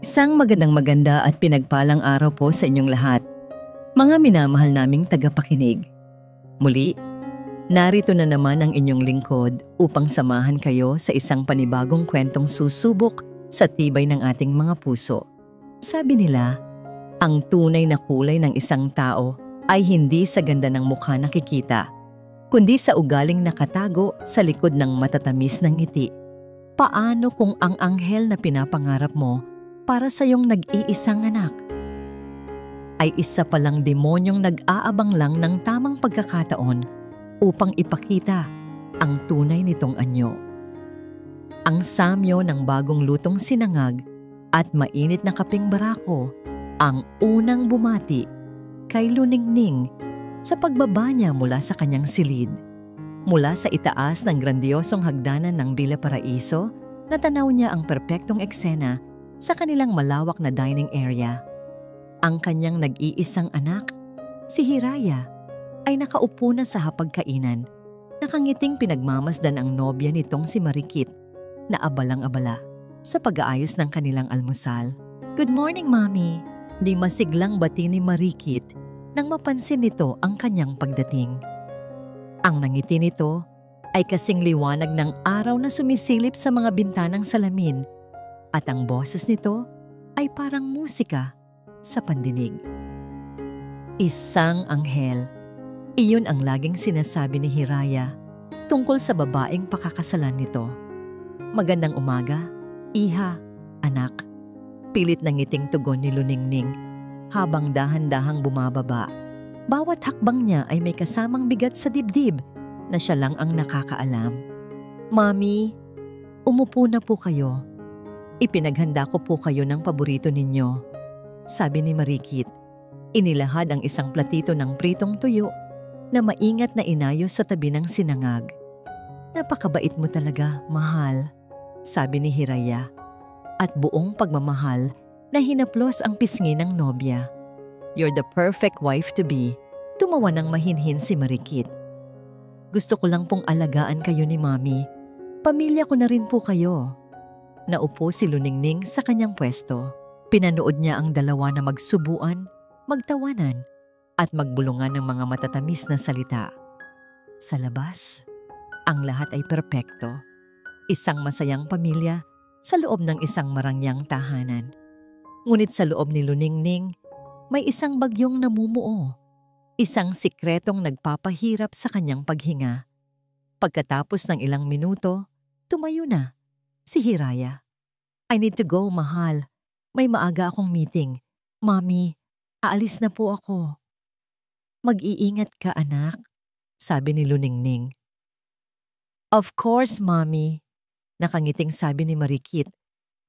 Isang maganda at pinagpalang araw po sa inyong lahat, mga minamahal naming tagapakinig. Muli, narito na naman ang inyong lingkod upang samahan kayo sa isang panibagong kwentong susubok sa tibay ng ating mga puso. Sabi nila, ang tunay na kulay ng isang tao ay hindi sa ganda ng mukha nakikita, kundi sa ugaling nakatago sa likod ng matatamis ng ngiti. Paano kung ang anghel na pinapangarap mo para sa iyong nag-iisang anak ay isa palang demonyong nag-aabang lang ng tamang pagkakataon upang ipakita ang tunay nitong anyo? Ang samyo ng bagong lutong sinangag at mainit na kaping barako ang unang bumati kay Luningning sa pagbaba niya mula sa kanyang silid. Mula sa itaas ng grandiosong hagdanan ng Villa Paraiso, natanaw niya ang perpektong eksena sa kanilang malawak na dining area. Ang kanyang nag-iisang anak, si Hiraya, ay nakaupo na sa hapagkainan. Nakangiting pinagmamasdan ang nobya nitong si Marikit na abalang-abala sa pag-aayos ng kanilang almusal. "Good morning, Mommy!" Di masiglang bati ni Marikit nang mapansin nito ang kanyang pagdating. Ang nangiti nito ay kasing liwanag ng araw na sumisilip sa mga bintanang salamin, at ang boses nito ay parang musika sa pandinig. Isang anghel. Iyon ang laging sinasabi ni Hiraya tungkol sa babaeng pakakasalan nito. "Magandang umaga, iha, anak." Pilit na ngiting tugon ni Luningning habang dahan-dahang bumababa. Bawat hakbang niya ay may kasamang bigat sa dibdib na siya lang ang nakakaalam. "Mami, umupo na po kayo. Ipinaghanda ko po kayo ng paborito ninyo," sabi ni Marikit. Inilahad ang isang platito ng pritong tuyo na maingat na inayos sa tabi ng sinangag. "Napakabait mo talaga, mahal," sabi ni Hiraya. At buong pagmamahal na hinaplos ang pisngi ng nobya. "You're the perfect wife to be," tumawa ng mahinhin si Marikit. "Gusto ko lang pong alagaan kayo ni Mami. Pamilya ko na rin po kayo." Naupo si Luningning sa kanyang pwesto. Pinanood niya ang dalawa na magsubuan, magtawanan, at magbulungan ng mga matatamis na salita. Sa labas, ang lahat ay perpekto. Isang masayang pamilya sa loob ng isang marangyang tahanan. Ngunit sa loob ni Luningning, may isang bagyong namumuo. Isang sikretong nagpapahirap sa kanyang paghinga. Pagkatapos ng ilang minuto, tumayo na si Hiraya. "I need to go, mahal. May maaga akong meeting. Mami, aalis na po ako." "Mag-iingat ka, anak," sabi ni Luningning. "Of course, Mami," nakangiting sabi ni Marikit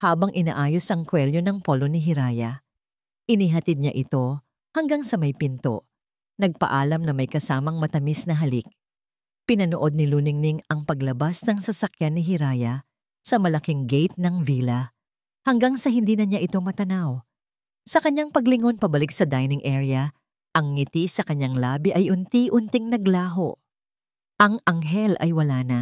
habang inaayos ang kwelyo ng polo ni Hiraya. Inihatid niya ito hanggang sa may pinto. Nagpaalam na may kasamang matamis na halik. Pinanood ni Luningning ang paglabas ng sasakyan ni Hiraya sa malaking gate ng villa hanggang sa hindi na niya ito matanaw. Sa kanyang paglingon pabalik sa dining area, ang ngiti sa kanyang labi ay unti-unting naglaho. Ang anghel ay wala na.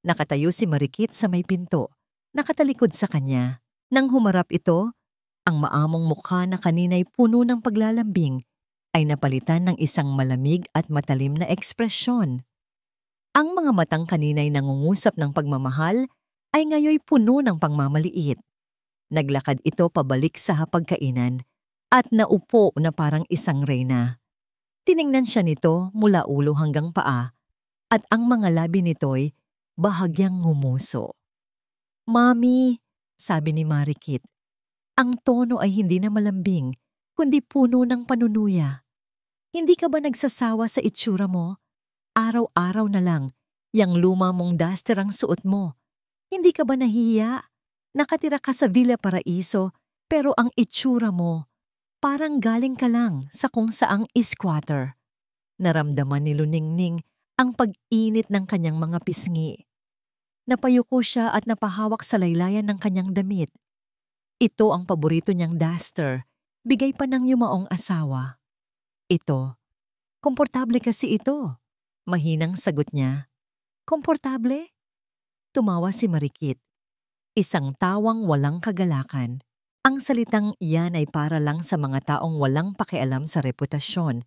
Nakatayo si Marikit sa may pinto, nakatalikod sa kanya. Nang humarap ito, ang maamong mukha na kanina'y puno ng paglalambing ay napalitan ng isang malamig at matalim na ekspresyon. Ang mga matang kanina'y nangungusap ng pagmamahal ay ngayoy puno ng pangmamaliit. Naglakad ito pabalik sa hapagkainan at naupo na parang isang reyna. Tiningnan siya nito mula ulo hanggang paa at ang mga labi nito'y bahagyang ngumuso. "Mami," sabi ni Marikit, ang tono ay hindi na malambing kundi puno ng panunuya. "Hindi ka ba nagsasawa sa itsura mo? Araw-araw na lang, yang luma mong duster ang suot mo. Hindi ka ba nahihiya? Nakatira ka sa Villa Paraiso pero ang itsura mo, parang galing ka lang sa kung saang squatter." Naramdaman ni Luningning ang pag-init ng kanyang mga pisngi. Napayuko siya at napahawak sa laylayan ng kanyang damit. Ito ang paborito niyang duster, bigay pa ng yumaong asawa. "Ito, komportable kasi ito," mahinang sagot niya. "Komportable?" Tumawa si Marikit. Isang tawang walang kagalakan. Ang salitang iyan ay para lang sa mga taong walang pakialam sa reputasyon.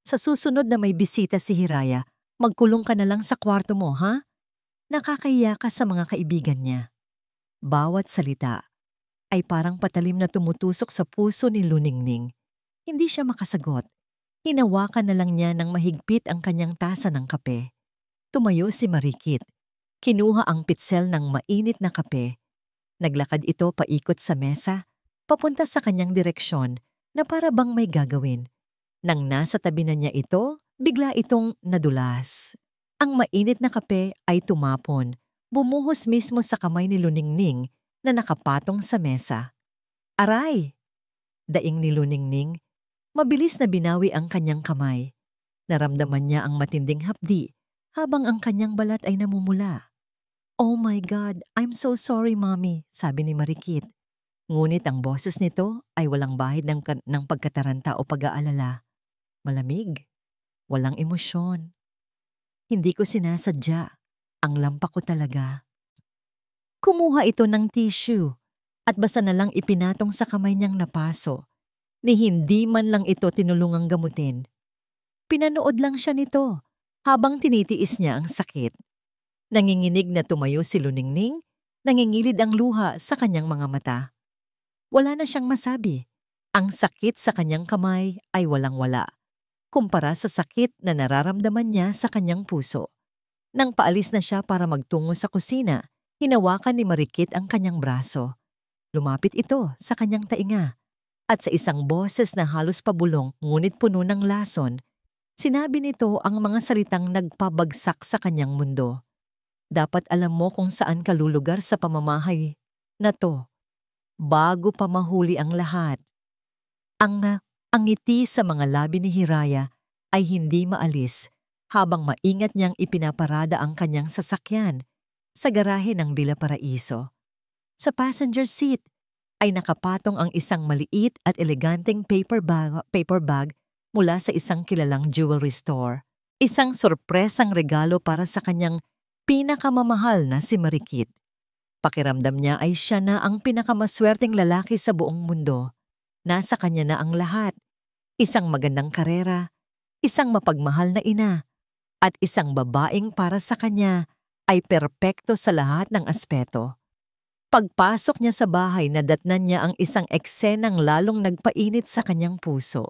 Sa susunod na may bisita si Hiraya, magkulong ka na lang sa kwarto mo, ha? Nakakahiya ka sa mga kaibigan niya. Bawat salita ay parang patalim na tumutusok sa puso ni Luningning. Hindi siya makasagot. Hinawakan na lang niya ng mahigpit ang kanyang tasa ng kape. Tumayo si Marikit. Kinuha ang pitsel ng mainit na kape. Naglakad ito paikot sa mesa, papunta sa kanyang direksyon na para bang may gagawin. Nang nasa tabi na niya ito, bigla itong nadulas. Ang mainit na kape ay tumapon, bumuhos mismo sa kamay ni Luningning na nakapatong sa mesa. Aray! Daing ni Luningning, mabilis na binawi ang kanyang kamay. Naramdaman niya ang matinding hapdi habang ang kanyang balat ay namumula. "Oh my God, I'm so sorry, Mommy," sabi ni Marikit. Ngunit ang boses nito ay walang bahid ng pagkataranta o pag-aalala. Malamig, walang emosyon. Hindi ko sinasadya. Ang lampa ko talaga. Kumuha ito ng tissue at basta na lang ipinatong sa kamay niyang napaso. Ni hindi man lang ito tinulungang gamutin. Pinanood lang siya nito habang tinitiis niya ang sakit. Nanginginig na tumayo si Luningning, nangingilid ang luha sa kanyang mga mata. Wala na siyang masabi. Ang sakit sa kanyang kamay ay walang-wala, kumpara sa sakit na nararamdaman niya sa kanyang puso. Nang paalis na siya para magtungo sa kusina, hinawakan ni Marikit ang kanyang braso. Lumapit ito sa kanyang tainga. At sa isang boses na halos pabulong ngunit puno ng lason, sinabi nito ang mga salitang nagpabagsak sa kanyang mundo. Dapat alam mo kung saan ka lulugar sa pamamahay na to, bago pa mahuli ang lahat. Ang ngiti sa mga labi ni Hiraya ay hindi maalis habang maingat niyang ipinaparada ang kanyang sasakyan sa garahe ng Villa Paraiso. Sa passenger seat ay nakapatong ang isang maliit at eleganteng paper bag mula sa isang kilalang jewelry store. Isang sorpresang regalo para sa kanyang pinakamamahal na si Marikit. Pakiramdam niya ay siya na ang pinakamaswerteng lalaki sa buong mundo. Nasa kanya na ang lahat. Isang magandang karera, isang mapagmahal na ina, at isang babaeng para sa kanya ay perpekto sa lahat ng aspeto. Pagpasok niya sa bahay, nadatnan niya ang isang eksenang lalong nagpainit sa kanyang puso.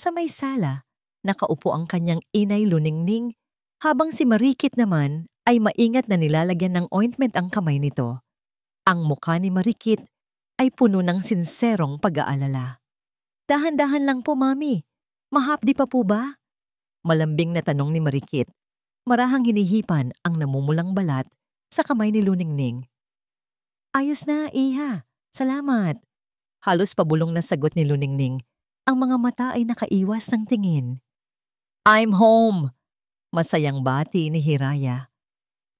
Sa may sala, nakaupo ang kanyang inay Luningning, habang si Marikit naman ay maingat na nilalagyan ng ointment ang kamay nito. Ang mukha ni Marikit ay puno ng sinserong pag-aalala. "Dahan-dahan lang po, Mami. Mahapdi pa po ba?" Malambing na tanong ni Marikit. Marahang hinihipan ang namumulang balat sa kamay ni Luningning. "Ayos na, Iha. Salamat." Halos pabulong na sagot ni Luningning. Ang mga mata ay nakaiwas ng tingin. "I'm home!" Masayang bati ni Hiraya.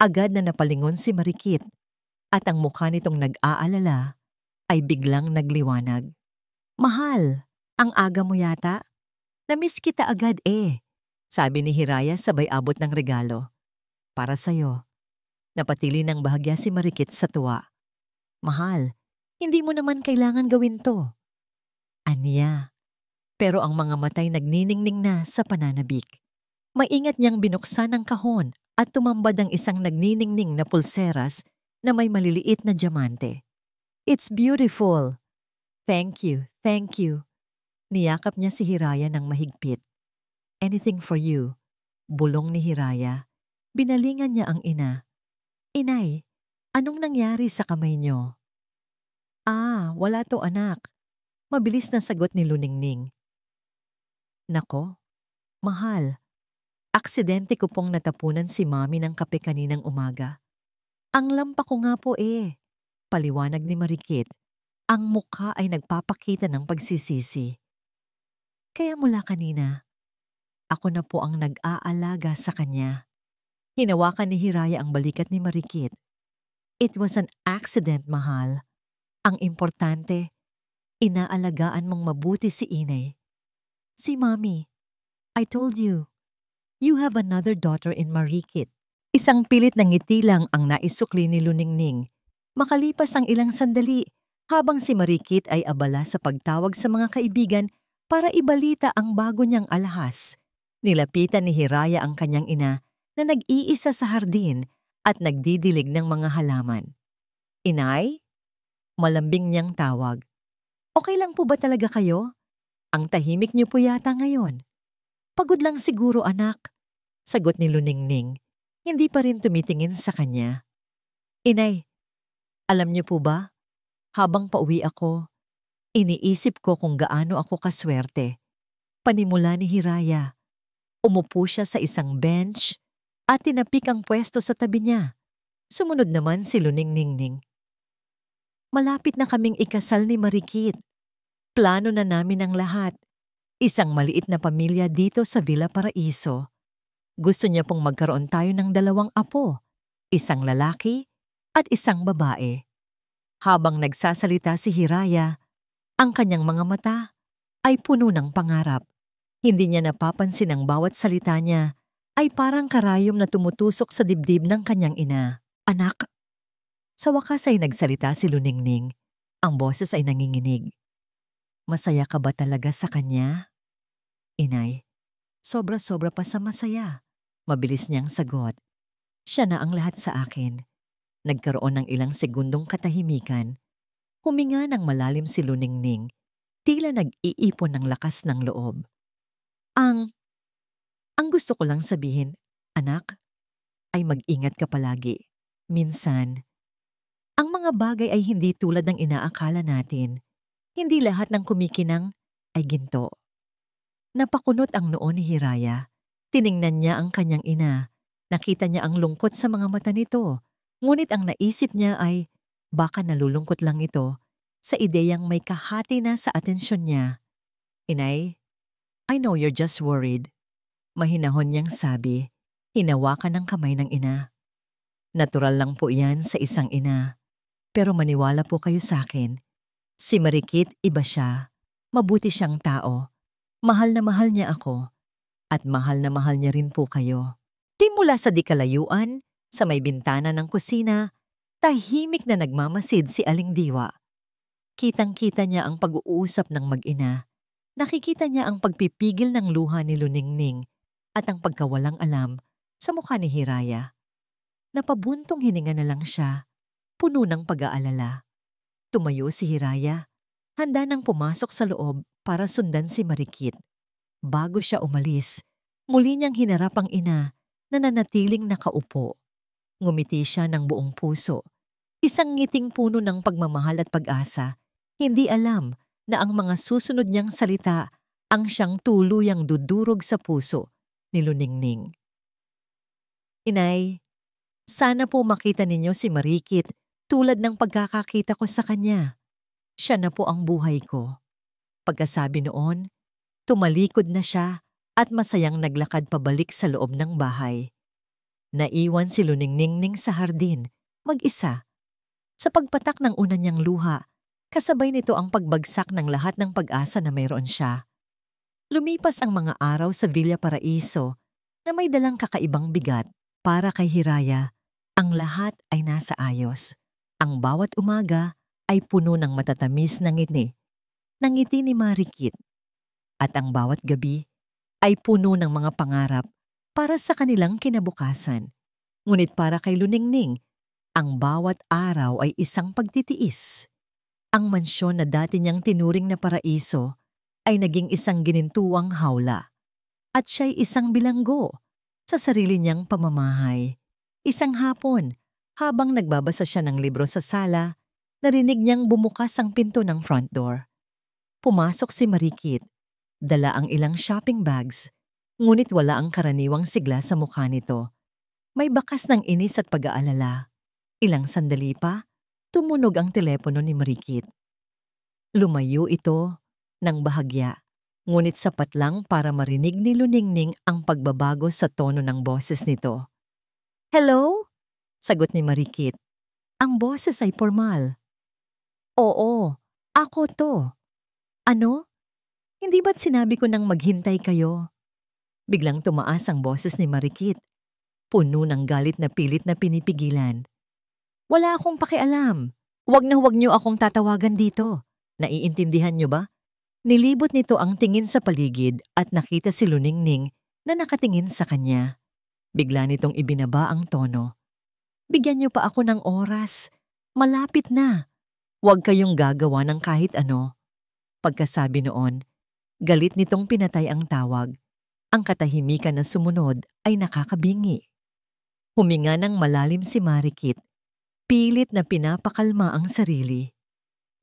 Agad na napalingon si Marikit at ang mukha nitong nag-aalala ay biglang nagliwanag. "Mahal, ang aga mo yata? Namiss kita agad sabi ni Hiraya sabay abot ng regalo. "Para sa'yo." Napatili ng bahagya si Marikit sa tuwa. "Mahal, hindi mo naman kailangan gawin to." Aniya. Pero ang mga matay nagniningning na sa pananabik. Maingat niyang binuksan ang kahon at tumambad ang isang nagniningning na pulseras na may maliliit na diamante. "It's beautiful." Thank you. Niyakap niya si Hiraya ng mahigpit. "Anything for you." Bulong ni Hiraya. Binalingan niya ang ina. "Inay, anong nangyari sa kamay niyo?" Wala to anak." Mabilis na sagot ni Luningning. "Nako, mahal. Aksidente ko pong natapunan si Mami ng kape kaninang umaga. Ang lampa ko nga po paliwanag ni Marikit. Ang mukha ay nagpapakita ng pagsisisi. "Kaya mula kanina, ako na po ang nag-aalaga sa kanya." Hinawakan ni Hiraya ang balikat ni Marikit. "It was an accident, mahal. Ang importante, inaalagaan mong mabuti si inay. Si Mami, I told you, you have another daughter in Marikit." Isang pilit na ngiti lang ang naisukli ni Luningning. Makalipas ang ilang sandali, Habang si Marikit ay abala sa pagtawag sa mga kaibigan para ibalita ang bago niyang alahas, nilapitan ni Hiraya ang kanyang ina na nag-iisa sa hardin at nagdidilig ng mga halaman. "Inay?" Malambing niyang tawag. "Okay lang po ba talaga kayo? Ang tahimik niyo po yata ngayon." "Pagod lang siguro, anak," sagot ni Luningning. Hindi pa rin tumitingin sa kanya. "Inay, alam niyo po ba, habang pauwi ako, iniisip ko kung gaano ako kaswerte." Panimula ni Hiraya. Umupo siya sa isang bench at tinapik ang pwesto sa tabi niya. Sumunod naman si Luningning. "Malapit na kaming ikasal ni Marikit. Plano na namin ang lahat. Isang maliit na pamilya dito sa Villa Paraiso. Gusto niya pong magkaroon tayo ng 2 apo, isang lalaki at isang babae." Habang nagsasalita si Hiraya, ang kanyang mga mata ay puno ng pangarap. Hindi niya napapansin ang bawat salita niya ay parang karayom na tumutusok sa dibdib ng kanyang ina. "Anak." Sa wakas ay nagsalita si Luningning. Ang boses ay nanginginig. "Masaya ka ba talaga sa kanya?" "Inay, sobra-sobra pa sa masaya." Mabilis niyang sagot. "Siya na ang lahat sa akin." Nagkaroon ng ilang segundong katahimikan. Huminga ng malalim si Luningning. Tila nag-iipon ng lakas ng loob. Ang gusto ko lang sabihin, anak, ay mag-ingat ka palagi. Minsan, ang mga bagay ay hindi tulad ng inaakala natin. Hindi lahat ng kumikinang ay ginto." Napakunot ang noo ni Hiraya. Tiningnan niya ang kanyang ina. Nakita niya ang lungkot sa mga mata nito. Ngunit ang naisip niya ay baka nalulungkot lang ito sa ideyang may kahati na sa atensyon niya. "Inay, I know you're just worried." Mahinahon niyang sabi, hinawakan ng kamay ng ina. "Natural lang po yan sa isang ina. Pero maniwala po kayo sa akin. Si Marikit iba siya. Mabuti siyang tao. Mahal na mahal niya ako. At mahal na mahal niya rin po kayo." Di mula sa di kalayuan, sa may bintana ng kusina, tahimik na nagmamasid si Aling Diwa. Kitang-kita niya ang pag-uusap ng mag-ina. Nakikita niya ang pagpipigil ng luha ni Luningning at ang pagkawalang alam sa mukha ni Hiraya. Napabuntong hininga na lang siya, puno ng pag-aalala. Tumayo si Hiraya, handa nang pumasok sa loob para sundan si Marikit. Bago siya umalis, muli niyang hinarap ang ina na nanatiling nakaupo. Ngumiti siya ng buong puso. Isang ngiting puno ng pagmamahal at pag-asa. Hindi alam na ang mga susunod niyang salita ang siyang tuluyang dudurog sa puso ni Luningning. "Inay, sana po makita ninyo si Marikit tulad ng pagkakakita ko sa kanya. Siya na po ang buhay ko." Pagkasabi noon, tumalikod na siya at masayang naglakad pabalik sa loob ng bahay. Naiwan si Luningning sa hardin, mag-isa. Sa pagpatak ng una niyang luha, kasabay nito ang pagbagsak ng lahat ng pag-asa na mayroon siya. Lumipas ang mga araw sa Villa Paraiso na may dalang kakaibang bigat. Para kay Hiraya, ang lahat ay nasa ayos. Ang bawat umaga ay puno ng matatamis na ngiti, ng ngiti ni Marikit. At ang bawat gabi ay puno ng mga pangarap para sa kanilang kinabukasan. Ngunit para kay Luningning, ang bawat araw ay isang pagtitiis. Ang mansyon na dati niyang tinuring na paraiso ay naging isang ginintuang hawla. At siya'y isang bilanggo sa sarili niyang pamamahay. Isang hapon, habang nagbabasa siya ng libro sa sala, narinig niyang bumukas ang pinto ng front door. Pumasok si Marikit. Dala ang ilang shopping bags, ngunit wala ang karaniwang sigla sa mukha nito. May bakas ng inis at pag-aalala. Ilang sandali pa, tumunog ang telepono ni Marikit. Lumayo ito ng bahagya, ngunit sapat lang para marinig ni Luningning ang pagbabago sa tono ng boses nito. "Hello?" sagot ni Marikit. Ang boses ay formal. "Oo, ako to." "Ano? Hindi ba't sinabi ko nang maghintay kayo?" Biglang tumaas ang boses ni Marikit, puno ng galit na pilit na pinipigilan. "Wala akong pakialam. Huwag na huwag niyo akong tatawagan dito. Naiintindihan niyo ba? Nilibot nito ang tingin sa paligid at nakita si Luningning na nakatingin sa kanya. Bigla nitong ibinaba ang tono. Bigyan niyo pa ako ng oras. Malapit na. Huwag kayong gagawa ng kahit ano. Pagkasabi noon, galit nitong pinatay ang tawag. Ang katahimikan na sumunod ay nakakabingi. Huminga ng malalim si Marikit. Pilit na pinapakalma ang sarili.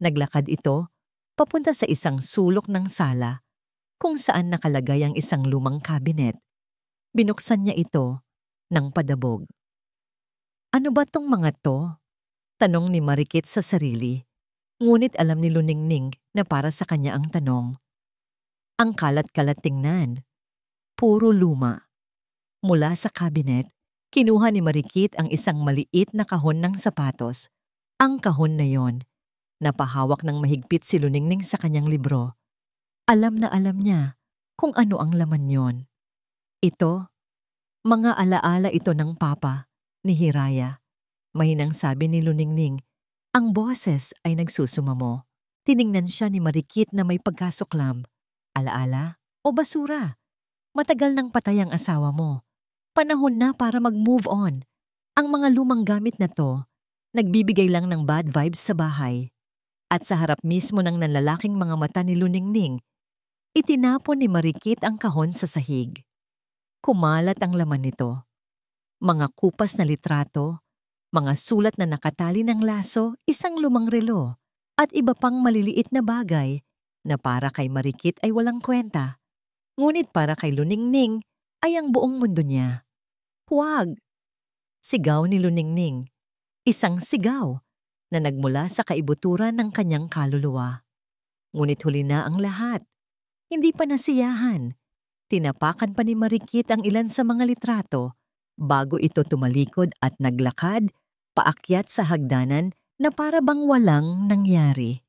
Naglakad ito papunta sa isang sulok ng sala kung saan nakalagay ang isang lumang kabinet. Binuksan niya ito ng padabog. Ano ba tong mga to? Tanong ni Marikit sa sarili. Ngunit alam ni Luningning na para sa kanya ang tanong. Ang kalat-kalat tingnan. Puro luma. Mula sa kabinet, kinuha ni Marikit ang isang maliit na kahon ng sapatos. Ang kahon na yon, napahawak ng mahigpit si Luningning sa kanyang libro. Alam na alam niya kung ano ang laman yon. Ito, mga alaala ito ng papa ni Hiraya. Mahinang sabi ni Luningning, ang boses ay nagsusumamo. Tiningnan siya ni Marikit na may pagkasuklam. Alaala o basura? Matagal nang patay ang asawa mo. Panahon na para mag-move on. Ang mga lumang gamit na to, nagbibigay lang ng bad vibes sa bahay. At sa harap mismo ng nanlalaking mga mata ni Luningning, itinapon ni Marikit ang kahon sa sahig. Kumalat ang laman nito. Mga kupas na litrato, mga sulat na nakatali ng laso, isang lumang relo, at iba pang maliliit na bagay na para kay Marikit ay walang kwenta. Ngunit para kay Luningning ay ang buong mundo niya. Huwag! Sigaw ni Luningning. Isang sigaw na nagmula sa kaibuturan ng kanyang kaluluwa. Ngunit huli na ang lahat. Hindi pa nasiyahan. Tinapakan pa ni Marikit ang ilan sa mga litrato bago ito tumalikod at naglakad paakyat sa hagdanan na para bang walang nangyari.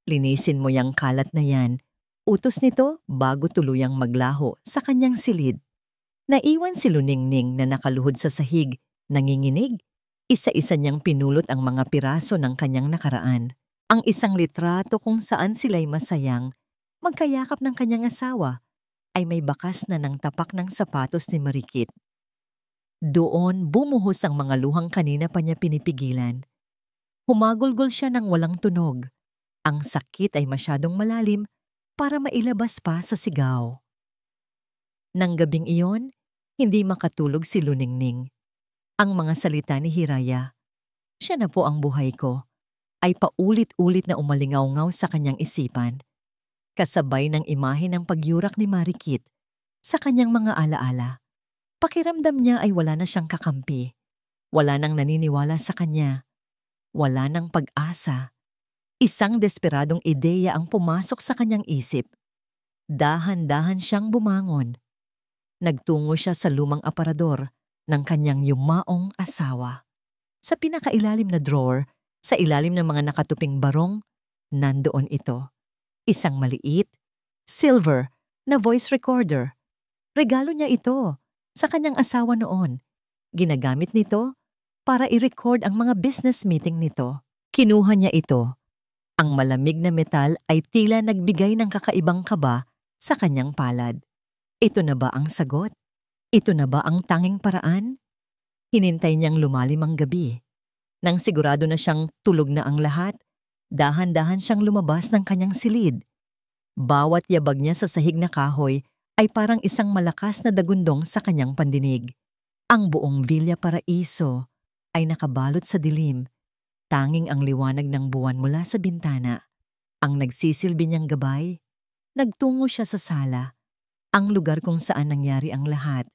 Linisin mo yang kalat na yan. Utos nito bago tuluyang maglaho sa kanyang silid. Naiwan si Luningning na nakaluhod sa sahig, nanginginig. Isa-isa niyang pinulot ang mga piraso ng kanyang nakaraan. Ang isang litrato kung saan sila'y masayang, magkayakap ng kanyang asawa, ay may bakas na ng tapak ng sapatos ni Marikit. Doon bumuhos ang mga luhang kanina pa niya pinipigilan. Humagulgol siya ng walang tunog. Ang sakit ay masyadong malalim para mailabas pa sa sigaw. Nang gabing iyon, hindi makatulog si Luningning. Ang mga salita ni Hiraya, siya na po ang buhay ko, ay paulit-ulit na umalingaw-ngaw sa kanyang isipan. Kasabay ng imahe ng pagyurak ni Marikit sa kanyang mga alaala. Pakiramdam niya ay wala na siyang kakampi. Wala nang naniniwala sa kanya. Wala nang pag-asa. Isang desperadong ideya ang pumasok sa kanyang isip. Dahan-dahan siyang bumangon. Nagtungo siya sa lumang aparador ng kanyang yumaong asawa. Sa pinakailalim na drawer, sa ilalim ng mga nakatuping barong, nandoon ito. Isang maliit, silver na voice recorder. Regalo niya ito sa kanyang asawa noon. Ginagamit nito para i-record ang mga business meeting nito. Kinuha niya ito. Ang malamig na metal ay tila nagbigay ng kakaibang kaba sa kanyang palad. Ito na ba ang sagot? Ito na ba ang tanging paraan? Hinintay niyang lumalim ang gabi. Nang sigurado na siyang tulog na ang lahat, dahan-dahan siyang lumabas ng kanyang silid. Bawat yabag niya sa sahig na kahoy ay parang isang malakas na dagundong sa kanyang pandinig. Ang buong Villa Paraiso ay nakabalot sa dilim. Tanging ang liwanag ng buwan mula sa bintana. Ang nagsisilbi niyang gabay. Nagtungo siya sa sala. Ang lugar kung saan nangyari ang lahat.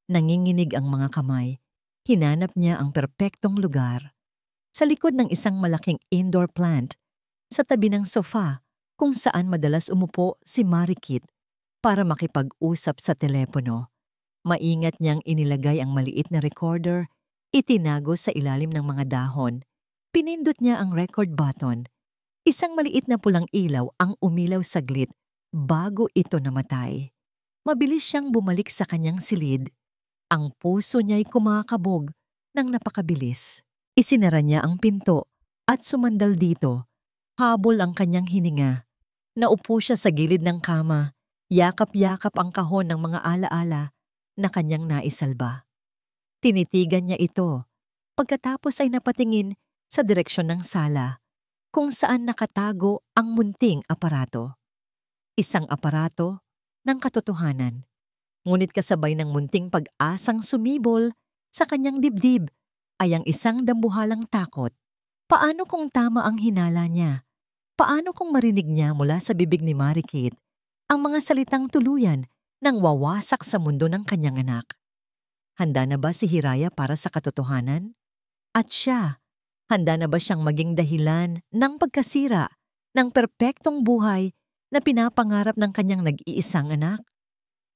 Nanginginig ang mga kamay. Hinanap niya ang perpektong lugar. Sa likod ng isang malaking indoor plant, sa tabi ng sofa kung saan madalas umupo si Marikit para makipag-usap sa telepono. Maingat niyang inilagay ang maliit na recorder, itinago sa ilalim ng mga dahon. Pinindot niya ang record button. Isang maliit na pulang ilaw ang umilaw saglit bago ito namatay. Mabilis siyang bumalik sa kanyang silid. Ang puso niya'y kumakabog ng napakabilis. Isinara niya ang pinto at sumandal dito. Habol ang kanyang hininga. Naupo siya sa gilid ng kama, yakap-yakap ang kahon ng mga alaala na kanyang naisalba. Tinitigan niya ito, pagkatapos ay napatingin sa direksyon ng sala, kung saan nakatago ang munting aparato. Isang aparato ng katotohanan, ngunit kasabay ng munting pag-asang sumibol sa kanyang dibdib ay ang isang dambuhalang takot. Paano kung tama ang hinala niya? Paano kung marinig niya mula sa bibig ni Marikit ang mga salitang tuluyan nang wawasak sa mundo ng kanyang anak? Handa na ba si Hiraya para sa katotohanan? At siya, handa na ba siyang maging dahilan ng pagkasira ng perpektong buhay na pinapangarap ng kanyang nag-iisang anak?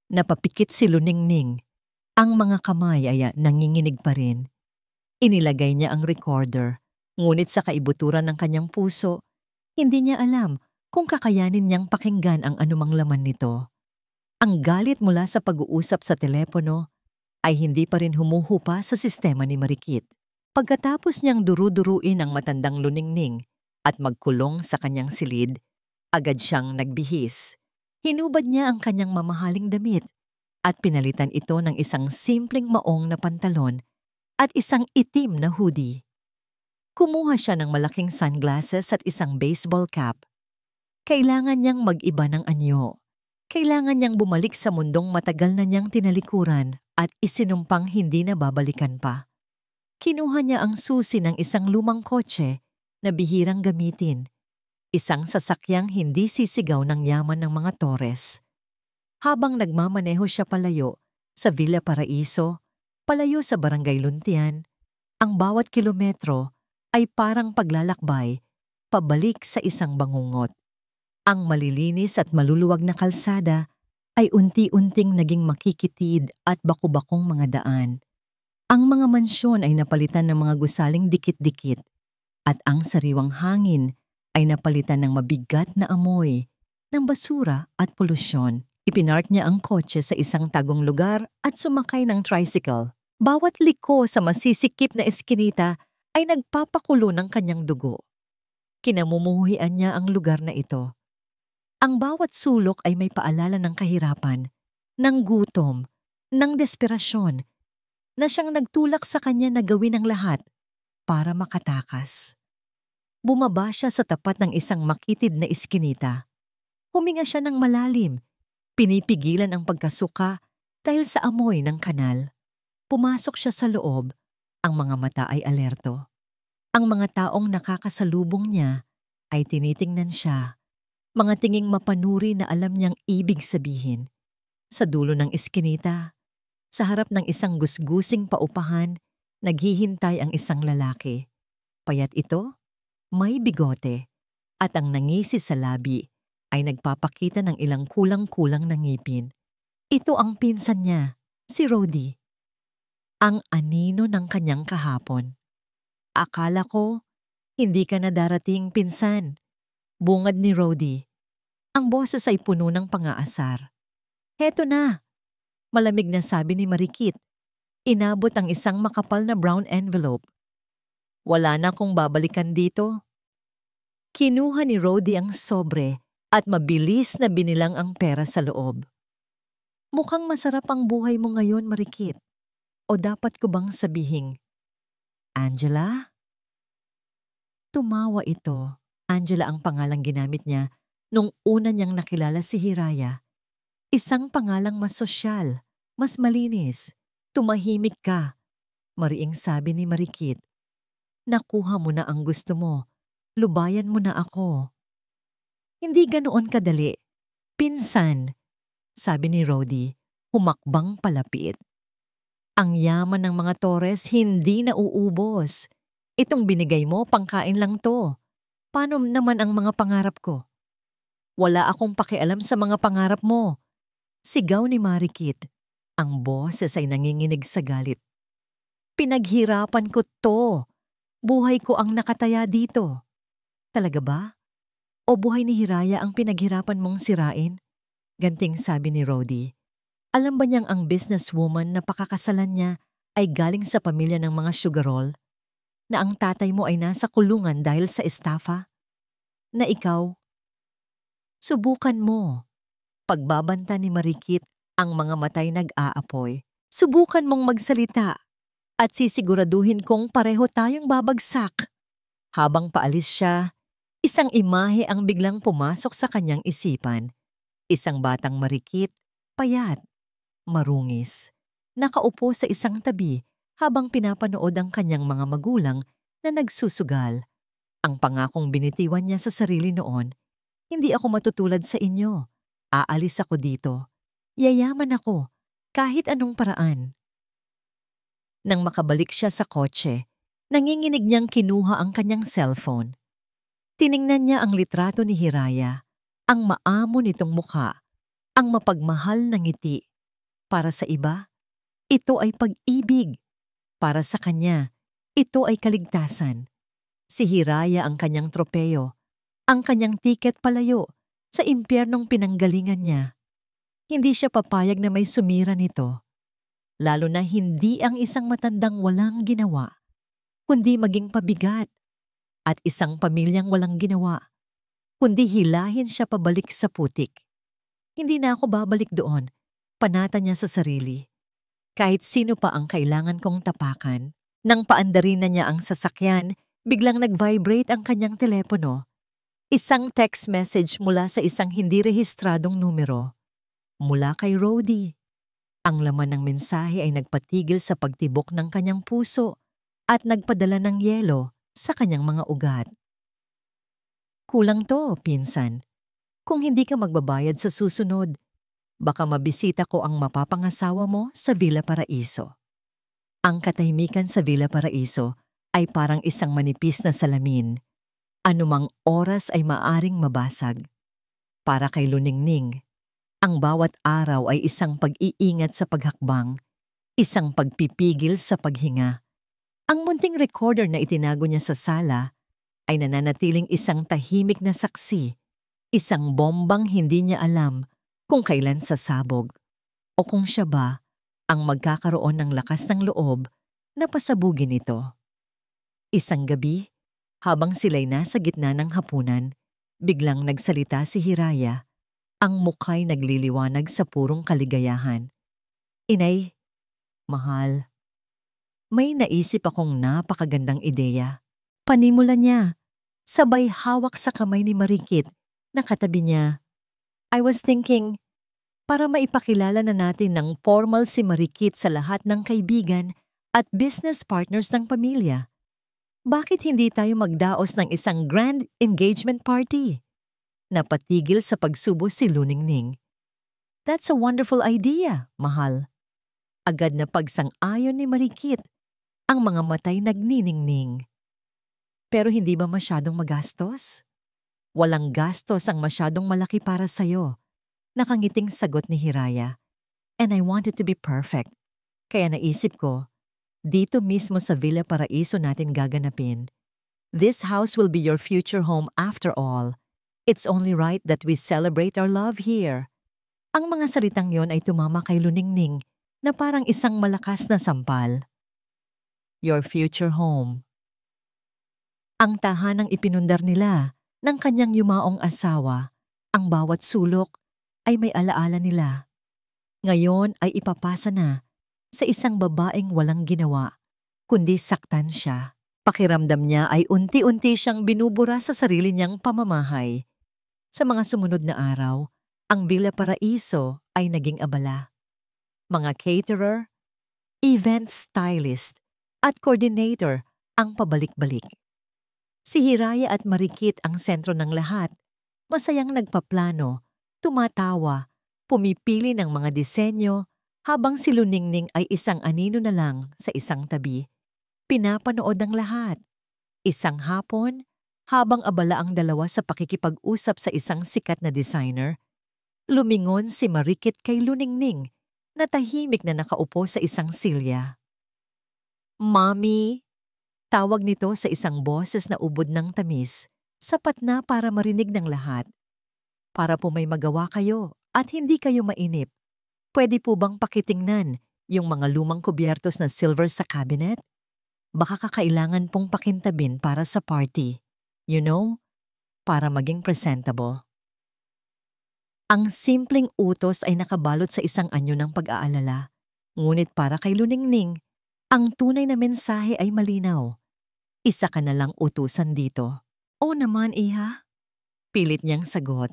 Napapikit si Luningning. Ang mga kamay ay nanginginig pa rin. Inilagay niya ang recorder, ngunit sa kaibuturan ng kanyang puso, hindi niya alam kung kakayanin niyang pakinggan ang anumang laman nito. Ang galit mula sa pag-uusap sa telepono ay hindi pa rin humuhupa sa sistema ni Marikit. Pagkatapos niyang duru-duruin ang matandang Luningning at magkulong sa kanyang silid, agad siyang nagbihis. Hinubad niya ang kanyang mamahaling damit at pinalitan ito ng isang simpleng maong na pantalon at isang itim na hoodie. Kumuha siya ng malaking sunglasses at isang baseball cap. Kailangan niyang mag-iba ng anyo. Kailangan niyang bumalik sa mundong matagal na niyang tinalikuran at isinumpang hindi na babalikan pa. Kinuha niya ang susi ng isang lumang kotse na bihirang gamitin. Isang sasakyang hindi sisigaw ng yaman ng mga Torres. Habang nagmamaneho siya palayo sa Villa Paraiso, palayo sa Barangay Luntian, ang bawat kilometro ay parang paglalakbay, pabalik sa isang bangungot. Ang malilinis at maluluwag na kalsada ay unti-unting naging makikitid at baku-bakong mga daan. Ang mga mansyon ay napalitan ng mga gusaling dikit-dikit at ang sariwang hangin ay napalitan ng mabigat na amoy ng basura at polusyon. Ipinark niya ang kotse sa isang tagong lugar at sumakay ng tricycle. Bawat liko sa masisikip na eskinita ay nagpapakulo ng kanyang dugo. Kinamumuhian niya ang lugar na ito. Ang bawat sulok ay may paalala ng kahirapan, ng gutom, ng desperasyon, na siyang nagtulak sa kanya na gawin ang lahat para makatakas. Bumaba siya sa tapat ng isang makitid na iskinita. Huminga siya ng malalim, pinipigilan ang pagkasuka dahil sa amoy ng kanal. Pumasok siya sa loob. Ang mga mata ay alerto. Ang mga taong nakakasalubong niya ay tinitingnan siya. Mga tinging mapanuri na alam niyang ibig sabihin. Sa dulo ng iskinita, sa harap ng isang gusgusing paupahan, naghihintay ang isang lalaki. Payat ito, may bigote, at ang nangisi sa labi ay nagpapakita ng ilang kulang-kulang na ngipin. Ito ang pinsan niya, si Rody. Ang anino ng kanyang kahapon. Akala ko, hindi ka na darating, pinsan. Bungad ni Rody. Ang boses ay puno ng pang-aasar. Heto na, malamig na sabi ni Marikit. Inabot ang isang makapal na brown envelope. Wala na kong babalikan dito. Kinuha ni Rody ang sobre at mabilis na binilang ang pera sa loob. Mukhang masarap ang buhay mo ngayon, Marikit. O dapat ko bang sabihing, Angela? Tumawa ito. Angela ang pangalang ginamit niya nung una niyang nakilala si Hiraya. Isang pangalang mas sosyal, mas malinis. Tumahimik ka. Mariing sabi ni Marikit. Nakuha mo na ang gusto mo. Lubayan mo na ako. Hindi ganoon kadali. Pinsan, sabi ni Rody, humakbang palapit. Ang yaman ng mga Torres hindi nauubos. Itong binigay mo, pangkain lang to. Paano naman ang mga pangarap ko? Wala akong pakialam sa mga pangarap mo. Sigaw ni Marikit. Ang boses ay nanginginig sa galit. Pinaghirapan ko to. Buhay ko ang nakataya dito. Talaga ba? O buhay ni Hiraya ang pinaghirapan mong sirain? Ganting sabi ni Rody. Alam ba niyang ang businesswoman na pakakasalan niya ay galing sa pamilya ng mga sugarol? Na ang tatay mo ay nasa kulungan dahil sa estafa? Na ikaw? Subukan mo. Pagbabanta ni Marikit ang mga matay nag-aapoy. Subukan mong magsalita at sisiguraduhin kong pareho tayong babagsak. Habang paalis siya, isang imahe ang biglang pumasok sa kanyang isipan. Isang batang marikit, payat, marungis, nakaupo sa isang tabi habang pinapanood ang kanyang mga magulang na nagsusugal. Ang pangakong binitiwan niya sa sarili noon, hindi ako matutulad sa inyo. Aalis ako dito. Yayaman ako, kahit anong paraan. Nang makabalik siya sa kotse, nanginginig niyang kinuha ang kanyang cellphone. Tiningnan niya ang litrato ni Hiraya, ang maamo nitong mukha, ang mapagmahal na ngiti. Para sa iba, ito ay pag-ibig. Para sa kanya, ito ay kaligtasan. Si Hiraya ang kanyang tropeyo, ang kanyang tiket palayo sa impyernong pinanggalingan niya. Hindi siya papayag na may sumira nito. Lalo na hindi ang isang matandang walang ginawa, kundi maging pabigat, at isang pamilyang walang ginawa, kundi hilahin siya pabalik sa putik. Hindi na ako babalik doon, panata niya sa sarili. Kahit sino pa ang kailangan kong tapakan. Nang paandarin na niya ang sasakyan, biglang nag-vibrate ang kanyang telepono. Isang text message mula sa isang hindi rehistradong numero. Mula kay Rody. Ang laman ng mensahe ay nagpatigil sa pagtibok ng kanyang puso at nagpadala ng yelo sa kanyang mga ugat. Kulang to, pinsan. Kung hindi ka magbabayad sa susunod, baka mabisita ko ang mapapangasawa mo sa Villa Paraiso. Ang katahimikan sa Villa Paraiso ay parang isang manipis na salamin. Anumang oras ay maaring mabasag. Para kay Luningning, ang bawat araw ay isang pag-iingat sa paghakbang, isang pagpipigil sa paghinga. Ang munting recorder na itinago niya sa sala ay nananatiling isang tahimik na saksi, isang bombang hindi niya alam kung kailan sasabog o kung siya ba ang magkakaroon ng lakas ng loob na pasabugin ito. Isang gabi, habang sila'y nasa gitna ng hapunan, biglang nagsalita si Hiraya. Ang mukha'y nagliliwanag sa purong kaligayahan. Inay, mahal, may naisip akong napakagandang ideya. Panimula niya, sabay hawak sa kamay ni Marikit na katabi niya. I was thinking, para maipakilala na natin ng formal si Marikit sa lahat ng kaibigan at business partners ng pamilya. Bakit hindi tayo magdaos ng isang grand engagement party? Napatigil sa pagsubo si Luningning. That's a wonderful idea, mahal. Agad na pagsang-ayon ni Marikit, ang mga matay nagniningning. Pero hindi ba masyadong magastos? Walang gastos ang masyadong malaki para sa'yo. Nakangiting sagot ni Hiraya. And I want it to be perfect. Kaya naisip ko, dito mismo sa Villa Paraiso natin gaganapin. This house will be your future home after all. It's only right that we celebrate our love here. Ang mga salitang yon ay tumama kay Luningning na parang isang malakas na sampal. Your future home. Ang tahanang ipinundar nila ng kanyang yumaong asawa, ang bawat sulok ay may alaala nila. Ngayon ay ipapasa na sa isang babaeng walang ginawa, kundi saktan siya. Pakiramdam niya ay unti-unti siyang binubura sa sarili niyang pamamahay. Sa mga sumunod na araw, ang Villa Paraiso ay naging abala. Mga caterer, event stylist, at coordinator ang pabalik-balik. Si Hiraya at Marikit ang sentro ng lahat, masayang nagpaplano, tumatawa, pumipili ng mga disenyo, habang si Luningning ay isang anino na lang sa isang tabi. Pinapanood ang lahat. Isang hapon, habang abala ang dalawa sa pakikipag-usap sa isang sikat na designer, lumingon si Marikit kay Luningning na tahimik na nakaupo sa isang silya. Mommy, tawag nito sa isang boses na ubod ng tamis, sapat na para marinig ng lahat. Para po may magawa kayo at hindi kayo mainip, pwede po bang pakitingnan yung mga lumang kubyertos na silver sa cabinet? Baka kakailangan pong pakintabin para sa party. You know, para maging presentable. Ang simpleng utos ay nakabalot sa isang anyo ng pag-aalala. Ngunit para kay Luningning, ang tunay na mensahe ay malinaw. Isa ka na lang utusan dito. Oo naman, iha. Pilit niyang sagot.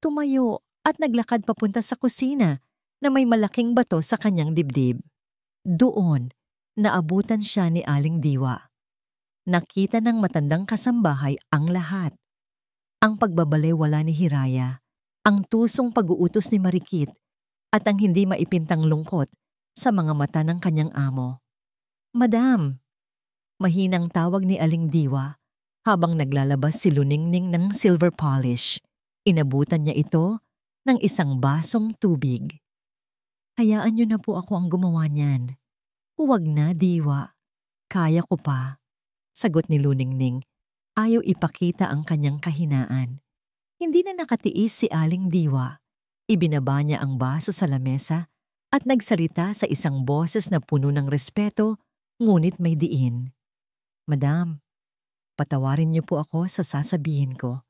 Tumayo at naglakad papunta sa kusina na may malaking bato sa kanyang dibdib. Doon, naabutan siya ni Aling Diwa. Nakita ng matandang kasambahay ang lahat. Ang pagbabalewala ni Hiraya, ang tusong pag-uutos ni Marikit, at ang hindi maipintang lungkot sa mga mata ng kanyang amo. Madam, mahinang tawag ni Aling Diwa habang naglalabas si Luningning ng silver polish. Inabutan niya ito ng isang basong tubig. Hayaan niyo na po ako ang gumawa niyan. Huwag na, Diwa. Kaya ko pa. Sagot ni Luningning. Ayaw ipakita ang kanyang kahinaan. Hindi na nakatiis si Aling Diwa. Ibinaba niya ang baso sa lamesa at nagsalita sa isang boses na puno ng respeto, ngunit may diin. Madam, patawarin niyo po ako sa sasabihin ko.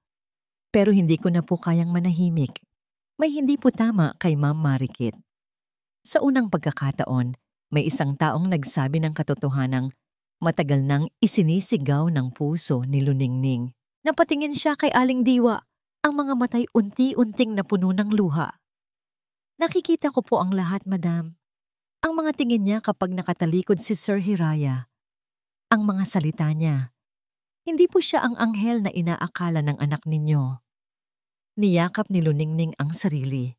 Pero hindi ko na po kayang manahimik. May hindi po tama kay Ma'am Marikit. Sa unang pagkakataon, may isang taong nagsabi ng katotohanang matagal nang isinisigaw ng puso ni Luningning. Napatingin siya kay Aling Diwa, ang mga matay unti-unting napuno ng luha. Nakikita ko po ang lahat, madam. Ang mga tingin niya kapag nakatalikod si Sir Hiraya. Ang mga salita niya. Hindi po siya ang anghel na inaakala ng anak ninyo. Niyakap ni Luningning ang sarili.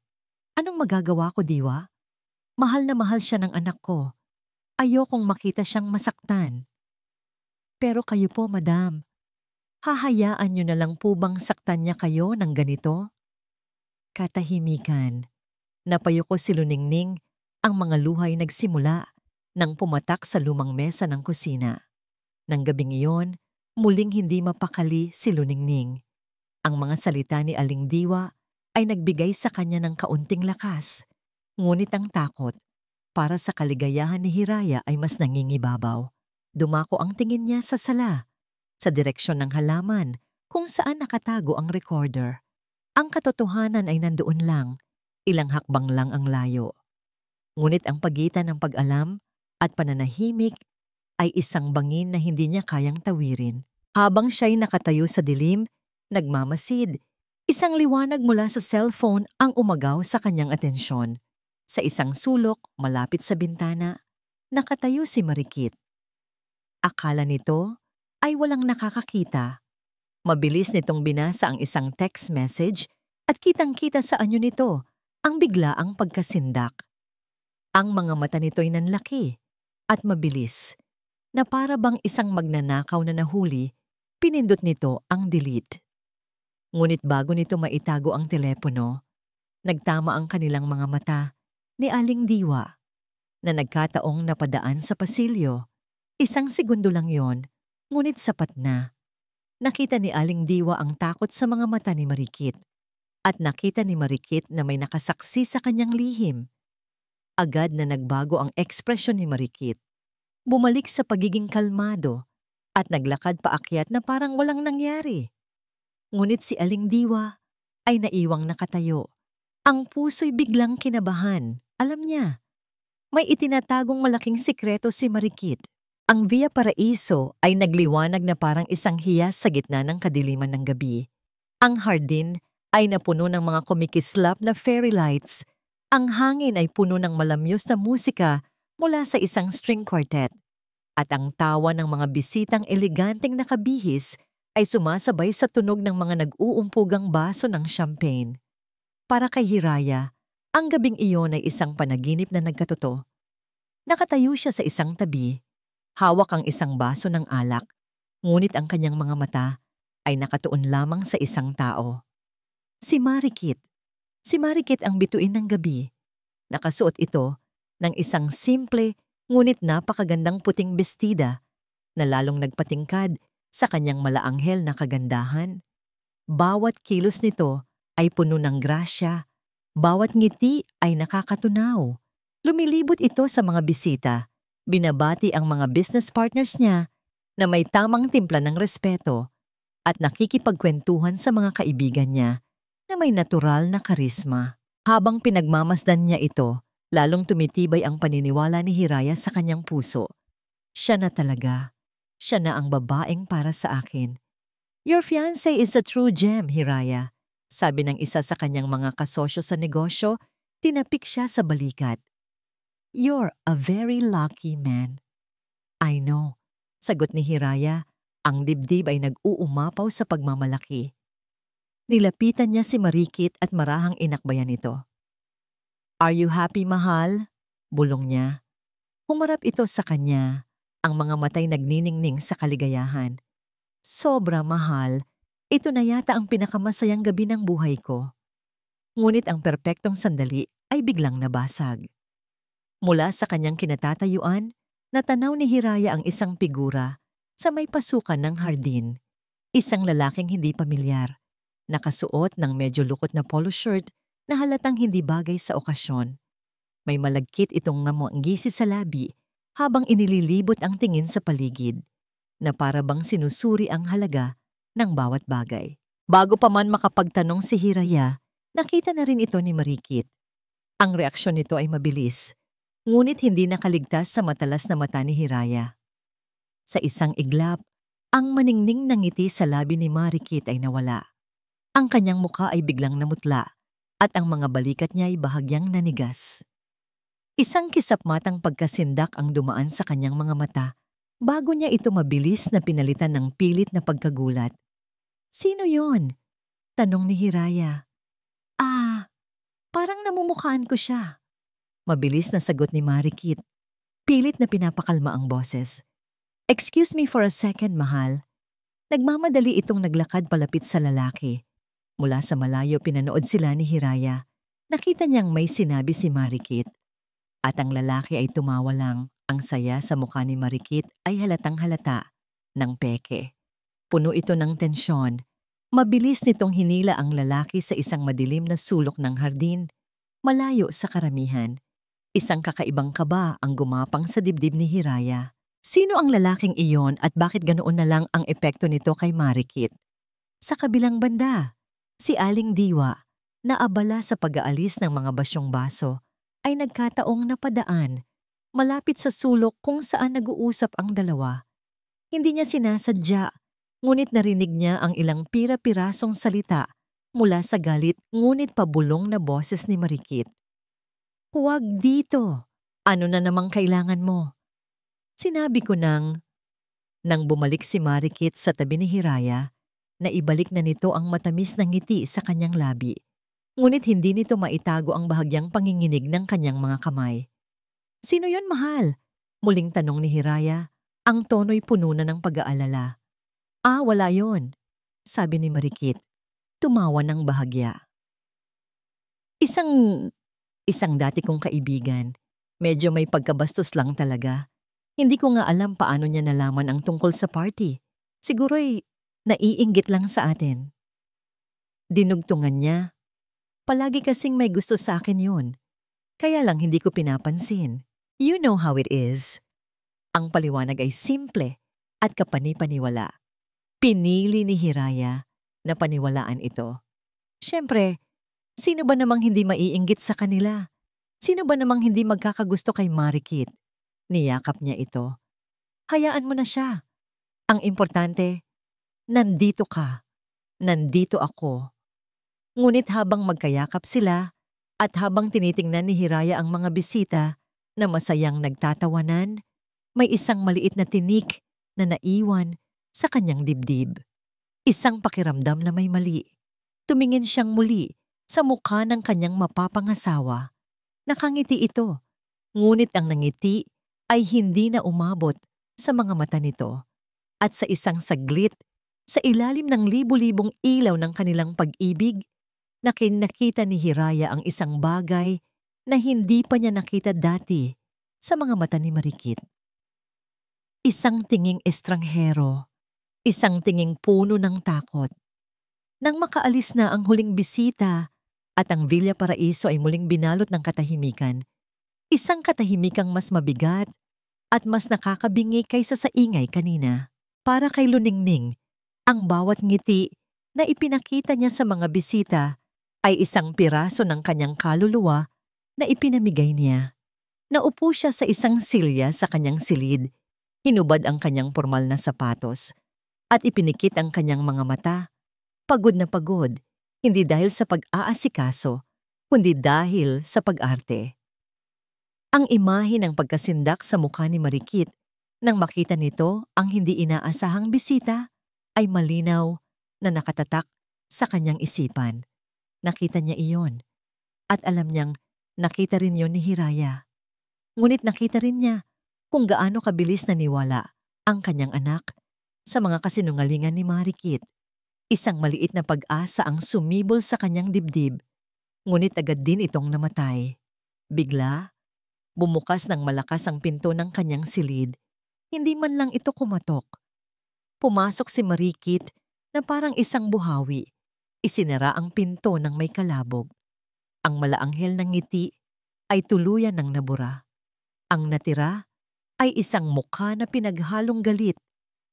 Anong magagawa ko, Diwa? Mahal na mahal siya ng anak ko. Ayokong makita siyang masaktan. Pero kayo po, madam, hahayaan niyo na lang po bang saktan niya kayo ng ganito? Katahimikan. Napayuko si Luningning, ang mga luhay nagsimula nang pumatak sa lumang mesa ng kusina. Nang gabing iyon, muling hindi mapakali si Luningning. Ang mga salita ni Aling Diwa ay nagbigay sa kanya ng kaunting lakas, ngunit ang takot para sa kaligayahan ni Hiraya ay mas nangingibabaw. Dumako ang tingin niya sa sala, sa direksyon ng halaman kung saan nakatago ang recorder. Ang katotohanan ay nandoon lang, ilang hakbang lang ang layo. Ngunit ang pagitan ng pag-alam at pananahimik ay isang bangin na hindi niya kayang tawirin. Habang siya'y nakatayo sa dilim, nagmamasid, isang liwanag mula sa cellphone ang umagaw sa kanyang atensyon. Sa isang sulok, malapit sa bintana, nakatayo si Marikit. Akala nito ay walang nakakakita. Mabilis nitong binasa ang isang text message at kitang-kita sa anyo nito ang biglaang pagkasindak. Ang mga mata nito'y nanlaki at mabilis, na para bang isang magnanakaw na nahuli, pinindot nito ang delete. Ngunit bago nito maitago ang telepono, nagtama ang kanilang mga mata ni Aling Diwa na nagkataong napadaan sa pasilyo. Isang segundo lang yon, ngunit sapat na. Nakita ni Aling Diwa ang takot sa mga mata ni Marikit at nakita ni Marikit na may nakasaksi sa kanyang lihim. Agad na nagbago ang ekspresyon ni Marikit. Bumalik sa pagiging kalmado at naglakad paakyat na parang walang nangyari. Ngunit si Aling Diwa ay naiwang nakatayo. Ang puso'y biglang kinabahan. Alam niya, may itinatagong malaking sikreto si Marikit. Ang Via Paraiso ay nagliwanag na parang isang hiyas sa gitna ng kadiliman ng gabi. Ang hardin ay napuno ng mga kumikislap na fairy lights. Ang hangin ay puno ng malamyos na musika mula sa isang string quartet. At ang tawa ng mga bisitang eleganteng nakabihis ay sumasabay sa tunog ng mga nag-uumpugang baso ng champagne. Para kay Hiraya, ang gabing iyon ay isang panaginip na nagkatotoo. Nakatayo siya sa isang tabi, hawak ang isang baso ng alak, ngunit ang kanyang mga mata ay nakatuon lamang sa isang tao. Si Marikit. Si Marikit ang bituin ng gabi. Nakasuot ito ng isang simple ngunit napakagandang puting bestida na lalong nagpatingkad sa kanyang malaanghel na kagandahan. Bawat kilos nito ay puno ng grasya, bawat ngiti ay nakakatunaw. Lumilibot ito sa mga bisita, Binabati ang mga business partners niya na may tamang timpla ng respeto at nakikipagkwentuhan sa mga kaibigan niya na may natural na karisma. Habang pinagmamasdan niya ito, lalong tumitibay ang paniniwala ni Hiraya sa kanyang puso. Siya na talaga. Siya na ang babaeng para sa akin. Your fiancé is a true gem, Hiraya. Sabi ng isa sa kanyang mga kasosyo sa negosyo, tinapik siya sa balikat. You're a very lucky man. I know. Sagot ni Hiraya, ang dibdib ay nag-uumapaw sa pagmamalaki. Nilapitan niya si Marikit at marahang inakbayan ito. Are you happy, mahal? Bulong niya. Humarap ito sa kanya, ang mga matay nagniningning sa kaligayahan. Sobra, mahal. Ito na yata ang pinakamasayang gabi ng buhay ko. Ngunit ang perpektong sandali ay biglang nabasag. Mula sa kanyang kinatatayuan, natanaw ni Hiraya ang isang figura sa may pasukan ng hardin. Isang lalaking hindi pamilyar, nakasuot ng medyo lukot na polo shirt na halatang hindi bagay sa okasyon. May malagkit itong namuanggisi sa labi habang inililibot ang tingin sa paligid, na para bang sinusuri ang halaga ng bawat bagay. Bago pa man makapagtanong si Hiraya, nakita na rin ito ni Marikit. Ang reaksyon nito ay mabilis, ngunit hindi nakaligtas sa matalas na mata ni Hiraya. Sa isang iglap, ang maningning na ngiti sa labi ni Marikit ay nawala. Ang kanyang mukha ay biglang namutla at ang mga balikat niya ay bahagyang nanigas. Isang kisap-matang pagkasindak ang dumaan sa kanyang mga mata bago niya ito mabilis na pinalitan ng pilit na pagkagulat. Sino yon? Tanong ni Hiraya. Parang namumukhaan ko siya. Mabilis na sagot ni Marikit. Pilit na pinapakalma ang boses. Excuse me for a second, mahal. Nagmamadali itong naglakad palapit sa lalaki. Mula sa malayo pinanood sila ni Hiraya. Nakita niyang may sinabi si Marikit. At ang lalaki ay tumawa lang. Ang saya sa mukha ni Marikit ay halatang halata ng peke. Puno ito ng tensyon. Mabilis nitong hinila ang lalaki sa isang madilim na sulok ng hardin, malayo sa karamihan. Isang kakaibang kaba ang gumapang sa dibdib ni Hiraya. Sino ang lalaking iyon at bakit ganoon na lang ang epekto nito kay Marikit? Sa kabilang banda, si Aling Diwa, na abala sa pag-aalis ng mga basyong baso, ay nagkataong napadaan, malapit sa sulok kung saan nag-uusap ang dalawa. Hindi niya sinasadya, ngunit narinig niya ang ilang pira-pirasong salita mula sa galit ngunit pabulong na boses ni Marikit. Huwag dito. Ano na namang kailangan mo? Sinabi ko nang bumalik si Marikit sa tabi ni Hiraya, na ibalik na nito ang matamis na ngiti sa kanyang labi. Ngunit hindi nito maitago ang bahagyang panginginig ng kanyang mga kamay. Sino yon, mahal? Muling tanong ni Hiraya, ang tono'y puno na ng pag-aalala. Wala yon, sabi ni Marikit. Tumawa ng bahagya. Isang dati kong kaibigan. Medyo may pagkabastos lang talaga. Hindi ko nga alam paano niya nalaman ang tungkol sa party. Siguro'y naiinggit lang sa atin. Dinugtungan niya. Palagi kasing may gusto sa akin yun. Kaya lang hindi ko pinapansin. You know how it is. Ang paliwanag ay simple at kapani-paniwala. Pinili ni Hiraya na paniwalaan ito. Siyempre, sino ba namang hindi maiinggit sa kanila? Sino ba namang hindi magkakagusto kay Marikit? Niyakap niya ito. Hayaan mo na siya. Ang importante, nandito ka. Nandito ako. Ngunit habang magkayakap sila at habang tinitingnan ni Hiraya ang mga bisita na masayang nagtatawanan, may isang maliit na tinik na naiwan sa kanyang dibdib. Isang pakiramdam na may mali. Tumingin siyang muli sa mukha ng kanyang mapapangasawa. Nakangiti ito, ngunit ang nangiti ay hindi na umabot sa mga mata nito. At sa isang saglit, sa ilalim ng libu-libong ilaw ng kanilang pag-ibig, nakita ni Hiraya ang isang bagay na hindi pa niya nakita dati sa mga mata ni Marikit. Isang tinging estranghero, isang tinging puno ng takot. Nang makaalis na ang huling bisita at ang Villa Paraiso ay muling binalot ng katahimikan, isang katahimikang mas mabigat at mas nakakabingi kaysa sa ingay kanina. Para kay Luningning, ang bawat ngiti na ipinakita niya sa mga bisita ay isang piraso ng kanyang kaluluwa na ipinamigay niya. Naupo siya sa isang silya sa kanyang silid, hinubad ang kanyang formal na sapatos, at ipinikit ang kanyang mga mata. Pagod na pagod, hindi dahil sa pag-aasikaso, kundi dahil sa pag-arte. Ang imahe ng pagkasindak sa mukha ni Marikit nang makita nito ang hindi inaasahang bisita ay malinaw na nakatatak sa kanyang isipan. Nakita niya iyon at alam niyang nakita rin yon ni Hiraya. Ngunit nakita rin niya kung gaano kabilis naniwala ang kanyang anak sa mga kasinungalingan ni Marikit. Isang maliit na pag-asa ang sumibol sa kanyang dibdib, ngunit agad din itong namatay. Bigla, bumukas ng malakas ang pinto ng kanyang silid. Hindi man lang ito kumatok. Pumasok si Marikit na parang isang buhawi. Isinara ang pinto ng may kalabog. Ang malaanghel ng ngiti ay tuluyan ng nabura. Ang natira ay isang mukha na pinaghalong galit,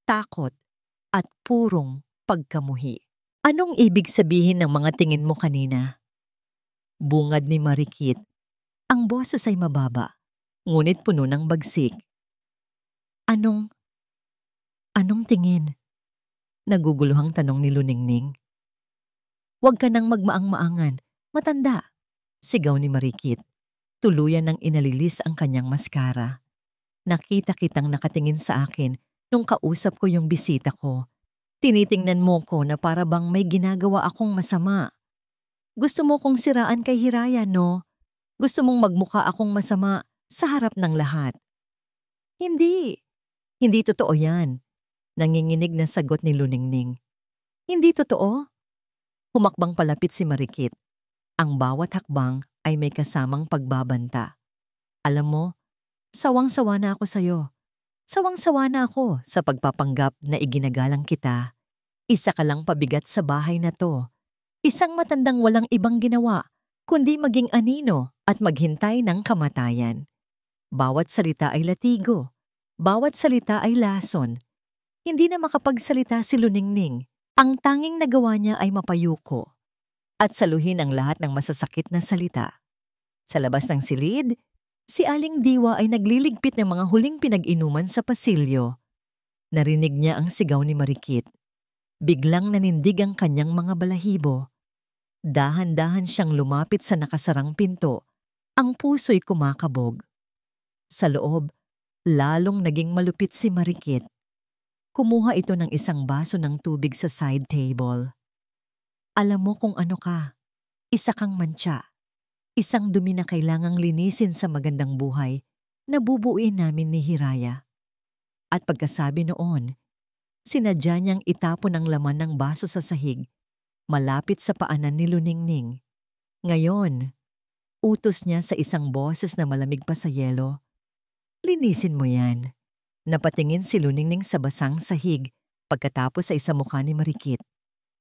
takot, at purong pagkamuhi. Anong ibig sabihin ng mga tingin mo kanina? Bungad ni Marikit. Ang boses ay mababa, ngunit puno ng bagsik. Anong tingin? Naguguluhang tanong ni Luningning. Huwag ka nang magmaang-maangan, matanda, sigaw ni Marikit. Tuluyan ng inalilis ang kanyang maskara. Nakita kitang nakatingin sa akin nung kausap ko yung bisita ko. Tinitingnan mo ko na para bang may ginagawa akong masama. Gusto mo kong siraan kay Hiraya, no? Gusto mong magmukha akong masama sa harap ng lahat. Hindi. Hindi totoo yan. Nanginginig na sagot ni Luningning. Hindi totoo? Humakbang palapit si Marikit. Ang bawat hakbang ay may kasamang pagbabanta. Alam mo, sawang-sawa na ako sa'yo. Sawang-sawa na ako sa pagpapanggap na iginagalang kita. Isa ka lang pabigat sa bahay na to. Isang matandang walang ibang ginawa, kundi maging anino at maghintay ng kamatayan. Bawat salita ay latigo. Bawat salita ay lason. Hindi na makapagsalita si Luningning. Ang tanging nagawa niya ay mapayuko at saluhin ang lahat ng masasakit na salita. Sa labas ng silid, si Aling Diwa ay nagliligpit ng mga huling pinag-inuman sa pasilyo. Narinig niya ang sigaw ni Marikit. Biglang nanindig ang kanyang mga balahibo. Dahan-dahan siyang lumapit sa nakasarang pinto. Ang puso'y kumakabog. Sa loob, lalong naging malupit si Marikit. Kumuha ito ng isang baso ng tubig sa side table. Alam mo kung ano ka. Isa kang mantsa. Isang dumi na kailangang linisin sa magandang buhay na bubuuin namin ni Hiraya. At pagkasabi noon, sinadya niyang itapon ang laman ng baso sa sahig, malapit sa paanan ni Luningning. Ngayon, utos niya sa isang boses na malamig pa sa yelo, linisin mo yan. Napatingin si Luningning sa basang sahig pagkatapos sa isa mukha ni Marikit.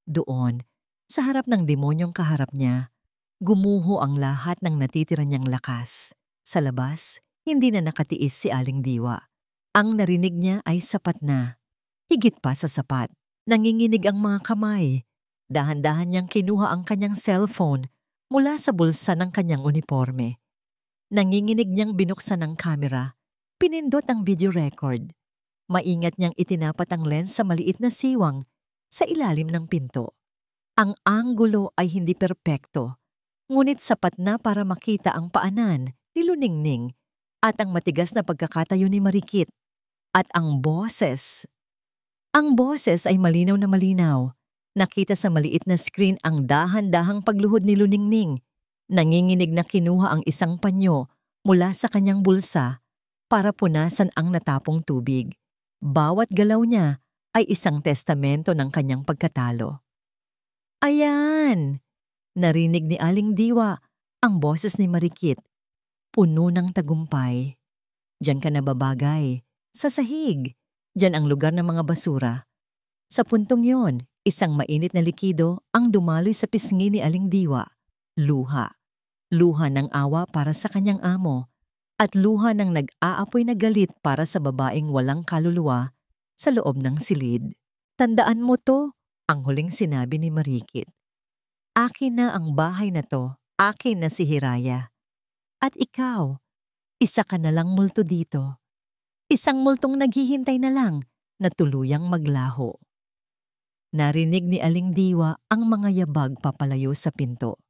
Doon, sa harap ng demonyong kaharap niya, gumuho ang lahat ng natitira niyang lakas. Sa labas, hindi na nakatiis si Aling Diwa. Ang narinig niya ay sapat na. Higit pa sa sapat. Nanginginig ang mga kamay. Dahan-dahan niyang kinuha ang kanyang cellphone mula sa bulsa ng kanyang uniforme. Nanginginig niyang binuksan ang kamera. Pinindot ang video record. Maingat niyang itinapat ang lens sa maliit na siwang sa ilalim ng pinto. Ang anggulo ay hindi perpekto, ngunit sapat na para makita ang paanan ni Luningning at ang matigas na pagkakatayo ni Marikit. At ang boses. Ang boses ay malinaw na malinaw. Nakita sa maliit na screen ang dahan-dahang pagluhod ni Luningning. Nanginginig na kinuha ang isang panyo mula sa kanyang bulsa para punasan ang natapong tubig. Bawat galaw niya ay isang testamento ng kanyang pagkatalo. Ayan! Narinig ni Aling Diwa ang boses ni Marikit. Puno ng tagumpay. Diyan ka nababagay. Sa sahig. Diyan ang lugar ng mga basura. Sa puntong yon, isang mainit na likido ang dumaloy sa pisngi ni Aling Diwa. Luha. Luha ng awa para sa kanyang amo. at luha ng nag-aapoy na galit para sa babaeng walang kaluluwa sa loob ng silid. Tandaan mo to, ang huling sinabi ni Marikit. Akin na ang bahay na to, akin na si Hiraya. At ikaw, isa ka na lang multo dito. Isang multong naghihintay na lang na tuluyang maglaho. Narinig ni Aling Diwa ang mga yabag papalayo sa pinto.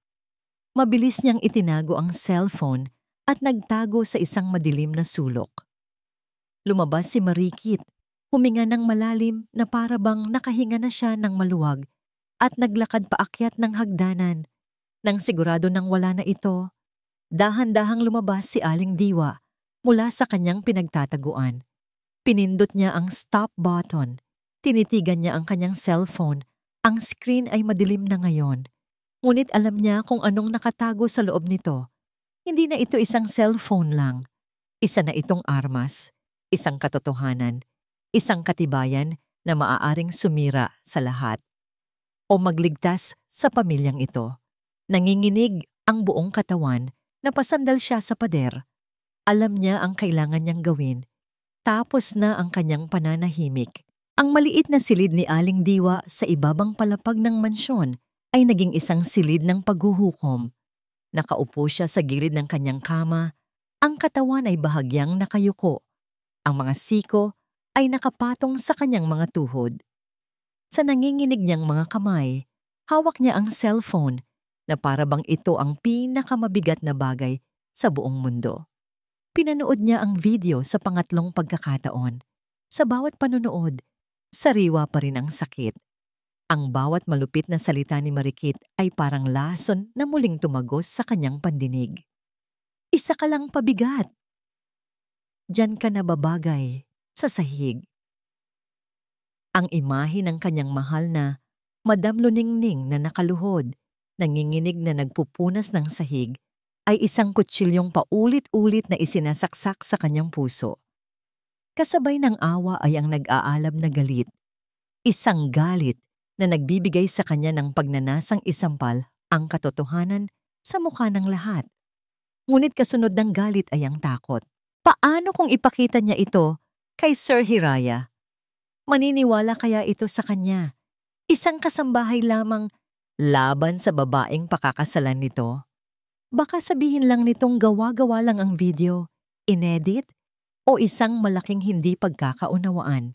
Mabilis niyang itinago ang cellphone at nagtago sa isang madilim na sulok. Lumabas si Marikit, huminga ng malalim na para bang nakahinga na siya ng maluwag at naglakad paakyat ng hagdanan. Nang sigurado nang wala na ito, dahan-dahang lumabas si Aling Diwa mula sa kanyang pinagtataguan. Pinindot niya ang stop button. Tinitigan niya ang kanyang cellphone. Ang screen ay madilim na ngayon. Ngunit alam niya kung anong nakatago sa loob nito. Hindi na ito isang cellphone lang. Isa na itong armas, isang katotohanan, isang katibayan na maaaring sumira sa lahat o magligtas sa pamilyang ito. Nanginginig ang buong katawan, napasandal siya sa pader. Alam niya ang kailangan niyang gawin. Tapos na ang kanyang pananahimik. Ang maliit na silid ni Aling Diwa sa ibabang palapag ng mansyon ay naging isang silid ng paghuhukom. Nakaupo siya sa gilid ng kanyang kama. Ang katawan ay bahagyang nakayuko. Ang mga siko ay nakapatong sa kanyang mga tuhod. Sa nanginginig niyang mga kamay, hawak niya ang cellphone na para bang ito ang pinakamabigat na bagay sa buong mundo. Pinanood niya ang video sa pangatlong pagkakataon. Sa bawat panonood, sariwa pa rin ang sakit. Ang bawat malupit na salita ni Marikit ay parang lason na muling tumagos sa kanyang pandinig. Isa ka lang pabigat. Diyan ka na babagay sa sahig. Ang imahe ng kanyang mahal na Madam Luningning na nakaluhod, nanginginig na nagpupunas ng sahig, ay isang kutsilyong paulit-ulit na isinasaksak sa kanyang puso. Kasabay ng awa ay ang nag-aalab na galit. Isang galit na nagbibigay sa kanya ng pagnanasang isampal ang katotohanan sa mukha ng lahat. Ngunit kasunod ng galit ay ang takot. Paano kung ipakita niya ito kay Sir Hiraya? Maniniwala kaya ito sa kanya? Isang kasambahay lamang laban sa babaeng pakakasalan nito? Baka sabihin lang nitong gawa-gawa lang ang video, inedit, o isang malaking hindi pagkakaunawaan.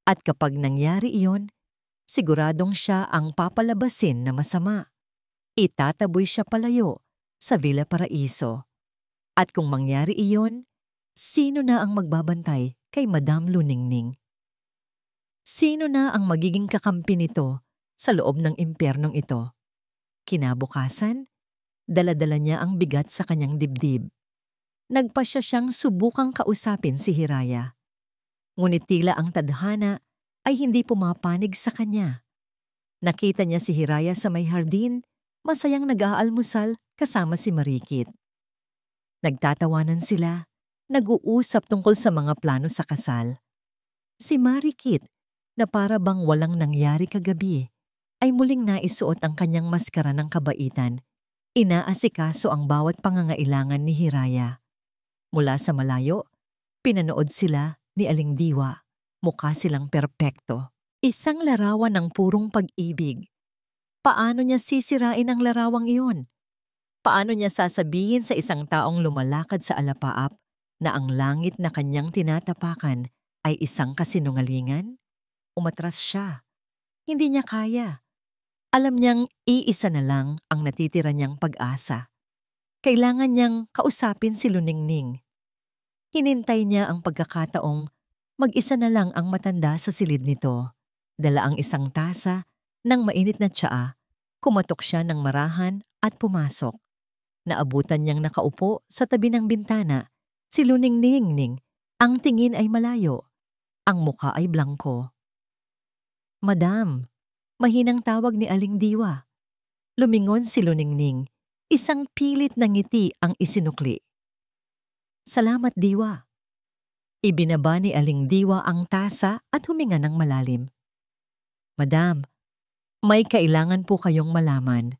At kapag nangyari iyon, siguradong siya ang papalabasin na masama. Itataboy siya palayo sa Villa Paraiso. At kung mangyari iyon, sino na ang magbabantay kay Madam Luningning? Sino na ang magiging kakampi nito sa loob ng impyernong ito? Kinabukasan, dala-dala niya ang bigat sa kanyang dibdib. Nagpasya siyang subukang kausapin si Hiraya. Ngunit tila ang tadhana ay hindi pumapanig sa kanya. Nakita niya si Hiraya sa may hardin, masayang nag-aalmusal kasama si Marikit. Nagtatawanan sila, nag-uusap tungkol sa mga plano sa kasal. Si Marikit, na para bang walang nangyari kagabi, ay muling naisuot ang kanyang maskara ng kabaitan. Inaasikaso ang bawat pangangailangan ni Hiraya. Mula sa malayo, pinanood sila ni Aling Diwa. Mukha silang perpekto. Isang larawan ng purong pag-ibig. Paano niya sisirain ang larawang iyon? Paano niya sasabihin sa isang taong lumalakad sa alapaap na ang langit na kanyang tinatapakan ay isang kasinungalingan? Umatras siya. Hindi niya kaya. Alam niyang iisa na lang ang natitira niyang pag-asa. Kailangan niyang kausapin si Luningning. Hinintay niya ang pagkakataong mag-isa na lang ang matanda sa silid nito. Dala ang isang tasa ng mainit na tsaa. Kumatok siya ng marahan at pumasok. Naabutan niyang nakaupo sa tabi ng bintana. Si Luningning, ang tingin ay malayo. Ang mukha ay blangko. Madam, mahinang tawag ni Aling Diwa. Lumingon si Luningning. Isang pilit na ngiti ang isinukli. Salamat, Diwa. Ibinaba ni Aling Diwa ang tasa at huminga ng malalim. Madam, may kailangan po kayong malaman.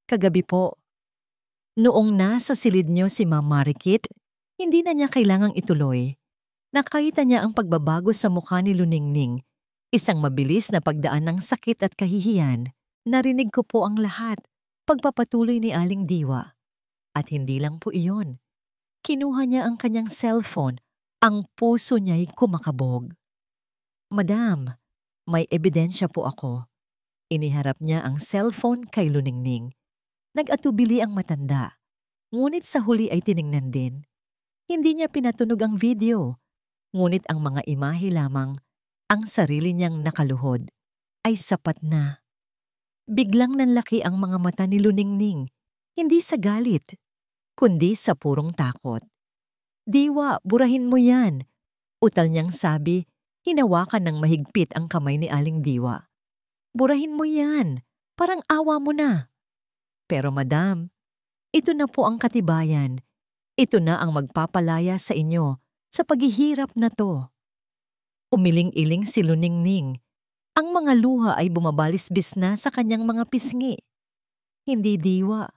Kagabi po, noong nasa silid niyo si Ma'am Marikit, Hindi na niya kailangang ituloy. Nakita niya ang pagbabago sa mukha ni Luningning, isang mabilis na pagdaan ng sakit at kahihiyan. Narinig ko po ang lahat, pagpapatuloy ni Aling Diwa. At hindi lang po iyon. Kinuha niya ang kanyang cellphone, ang puso niya'y kumakabog. Madam, may ebidensya po ako. Iniharap niya ang cellphone kay Luningning. Nag-atubili ang matanda, ngunit sa huli ay tiningnan din. Hindi niya pinatunog ang video, ngunit ang mga imahe lamang, ang sarili niyang nakaluhod, ay sapat na. Biglang nanlaki ang mga mata ni Luningning, hindi sa galit, kundi sa purong takot. Diwa, burahin mo yan. Utal niyang sabi, hinawakan ng mahigpit ang kamay ni Aling Diwa. Burahin mo yan, parang awa mo na. Pero madam, ito na po ang katibayan. Ito na ang magpapalaya sa inyo sa paghihirap na to. Umiling-iling si Luningning. Ang mga luha ay bumabalisbis na sa kanyang mga pisngi. Hindi, Diwa.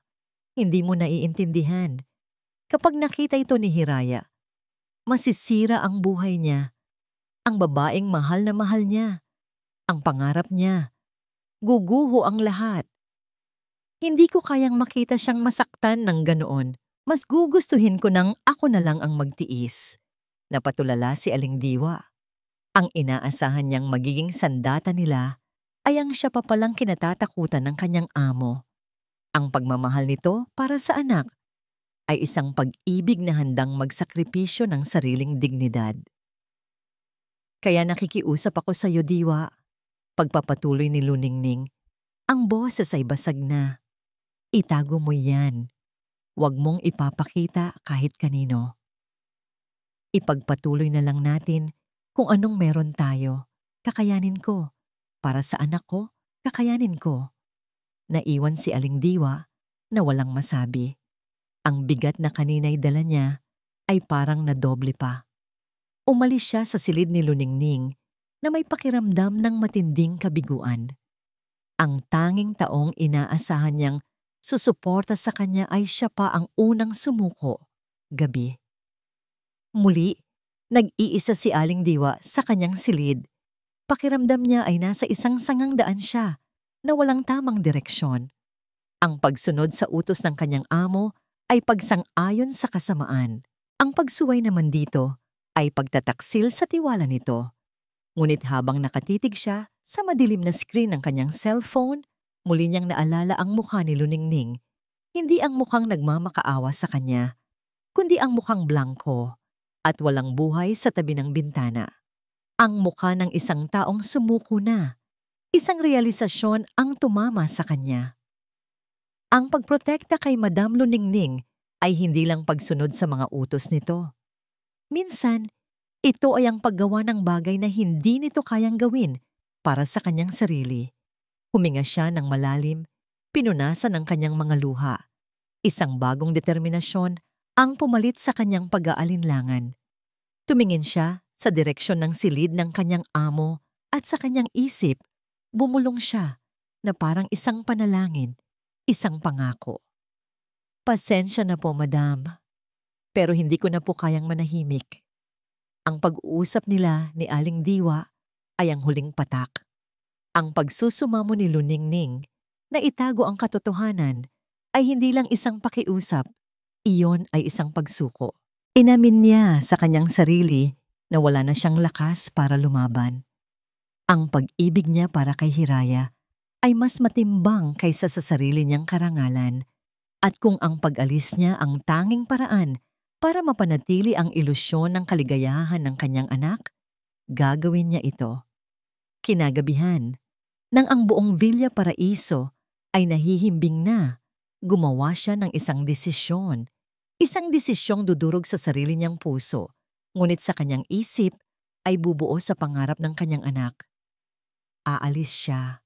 Hindi mo naiintindihan. Kapag nakita ito ni Hiraya, masisira ang buhay niya. Ang babaeng mahal na mahal niya. Ang pangarap niya. Guguho ang lahat. Hindi ko kayang makita siyang masaktan ng ganoon. Mas gugustuhin ko nang ako na lang ang magtiis. Napatulala si Aling Diwa. Ang inaasahan niyang magiging sandata nila ay ang siya pa palang kinatatakutan ng kanyang amo. Ang pagmamahal nito para sa anak ay isang pag-ibig na handang magsakripisyo ng sariling dignidad. Kaya nakikiusap ako sa iyo, Diwa. Pagpapatuloy ni Luningning, ang boses ay basag na. Itago mo yan. Huwag mong ipapakita kahit kanino. Ipagpatuloy na lang natin kung anong meron tayo. Kakayanin ko. Para sa anak ko, kakayanin ko. Naiwan si Aling Diwa na walang masabi. Ang bigat na kanina'y dala niya ay parang nadoble pa. Umalis siya sa silid ni Luningning na may pakiramdam ng matinding kabiguan. Ang tanging taong inaasahan niyang susuporta sa kanya ay siya pa ang unang sumuko, gabi. Muli, nag-iisa si Aling Diwa sa kanyang silid. Pakiramdam niya ay nasa isang sangang daan siya na walang tamang direksyon. Ang pagsunod sa utos ng kanyang amo ay pagsang-ayon sa kasamaan. Ang pagsuway naman dito ay pagtataksil sa tiwala nito. Ngunit habang nakatitig siya sa madilim na screen ng kanyang cellphone, muli niyang naalala ang mukha ni Luningning. Hindi ang mukhang nagmamakaawa sa kanya, kundi ang mukhang blanko at walang buhay sa tabi ng bintana. Ang mukha ng isang taong sumuko na. Isang realisasyon ang tumama sa kanya. Ang pagprotekta kay Madam Luningning ay hindi lang pagsunod sa mga utos nito. Minsan, ito ay ang paggawa ng bagay na hindi nito kayang gawin para sa kanyang sarili. Huminga siya ng malalim, pinunasan ang kanyang mga luha. Isang bagong determinasyon ang pumalit sa kanyang pag-aalinlangan. Tumingin siya sa direksyon ng silid ng kanyang amo at sa kanyang isip, bumulong siya na parang isang panalangin, isang pangako. Pasensya na po, madam, pero hindi ko na po kayang manahimik. Ang pag-uusap nila ni Aling Diwa ay ang huling patak. Ang pagsusumamo ni Luningning na itago ang katotohanan ay hindi lang isang pakiusap, iyon ay isang pagsuko. Inamin niya sa kanyang sarili na wala na siyang lakas para lumaban. Ang pag-ibig niya para kay Hiraya ay mas matimbang kaysa sa sarili niyang karangalan, at kung ang pag-alis niya ang tanging paraan para mapanatili ang ilusyon ng kaligayahan ng kanyang anak, gagawin niya ito. Kinagabihan, nang ang buong Villa Paraiso ay nahihimbing na, gumawa siya ng isang desisyong dudurog sa sarili niyang puso, ngunit sa kanyang isip ay bubuo sa pangarap ng kanyang anak. Aalis siya.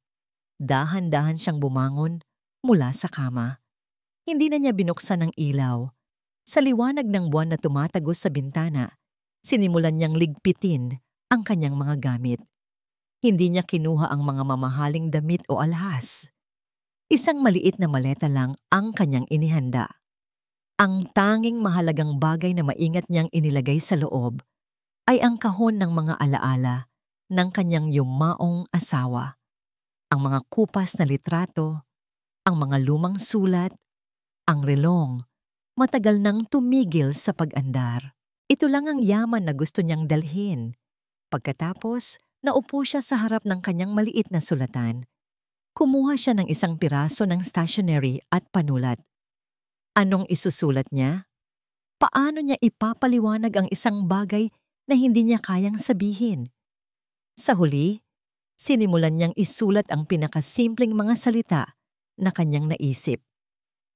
Dahan-dahan siyang bumangon mula sa kama. Hindi na niya binuksan ang ilaw. Sa liwanag ng buwan na tumatagos sa bintana, sinimulan niyang ligpitin ang kanyang mga gamit. Hindi niya kinuha ang mga mamahaling damit o alhas. Isang maliit na maleta lang ang kanyang inihanda. Ang tanging mahalagang bagay na maingat niyang inilagay sa loob ay ang kahon ng mga alaala ng kanyang yumaong asawa, ang mga kupas na litrato, ang mga lumang sulat, ang relong, matagal nang tumigil sa pag-andar. Ito lang ang yaman na gusto niyang dalhin. Pagkatapos, naupo siya sa harap ng kanyang maliit na sulatan. Kumuha siya ng isang piraso ng stationery at panulat. Anong isusulat niya? Paano niya ipapaliwanag ang isang bagay na hindi niya kayang sabihin? Sa huli, sinimulan niyang isulat ang pinakasimpleng mga salita na kanyang naisip.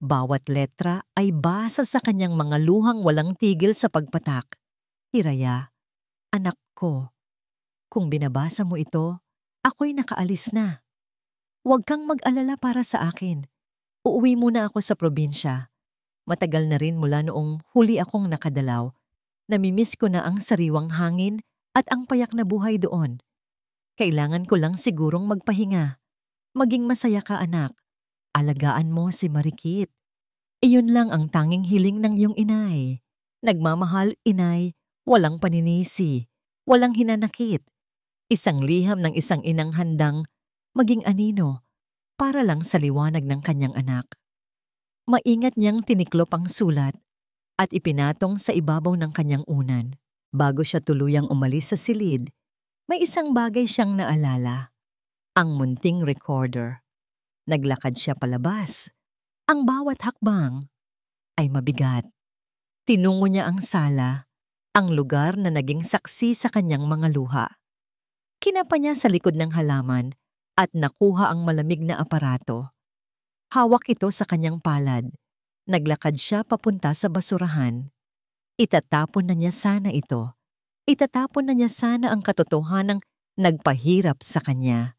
Bawat letra ay basa sa kanyang mga luhang walang tigil sa pagpatak. Hiraya, anak ko, kung binabasa mo ito, ako'y nakaalis na. Huwag kang mag-alala para sa akin. Uuwi muna ako sa probinsya. Matagal na rin mula noong huli akong nakadalaw. Namimiss ko na ang sariwang hangin at ang payak na buhay doon. Kailangan ko lang sigurong magpahinga. Maging masaya ka, anak. Alagaan mo si Marikit. Iyon lang ang tanging hiling ng iyong inay. Nagmamahal, inay, walang paninisi, walang hinanakit. Isang liham ng isang inang handang maging anino para lang sa liwanag ng kanyang anak. Maingat niyang tiniklop ang sulat at ipinatong sa ibabaw ng kanyang unan. Bago siya tuluyang umalis sa silid, may isang bagay siyang naalala. Ang munting recorder. Naglakad siya palabas. Ang bawat hakbang ay mabigat. Tinungo niya ang sala, ang lugar na naging saksi sa kanyang mga luha. Kinapa niya sa likod ng halaman at nakuha ang malamig na aparato. Hawak ito sa kanyang palad. Naglakad siya papunta sa basurahan. Itatapon na niya sana ito. Itatapon na niya sana ang katotohanang nagpahirap sa kanya.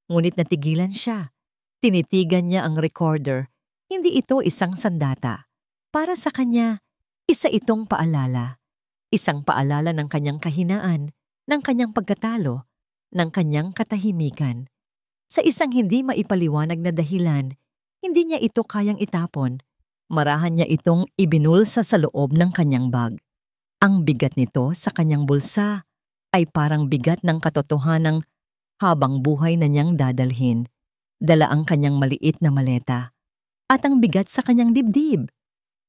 Ngunit natigilan siya. Tinitigan niya ang recorder. Hindi ito isang sandata. Para sa kanya, isa itong paalala. Isang paalala ng kanyang kahinaan, ng kanyang pagkatalo, ng kanyang katahimikan. Sa isang hindi maipaliwanag na dahilan, hindi niya ito kayang itapon. Marahan niya itong ibinulsa sa loob ng kanyang bag. Ang bigat nito sa kanyang bulsa ay parang bigat ng katotohanang habang buhay na niyang dadalhin. Dala ang kanyang maliit na maleta. At ang bigat sa kanyang dibdib.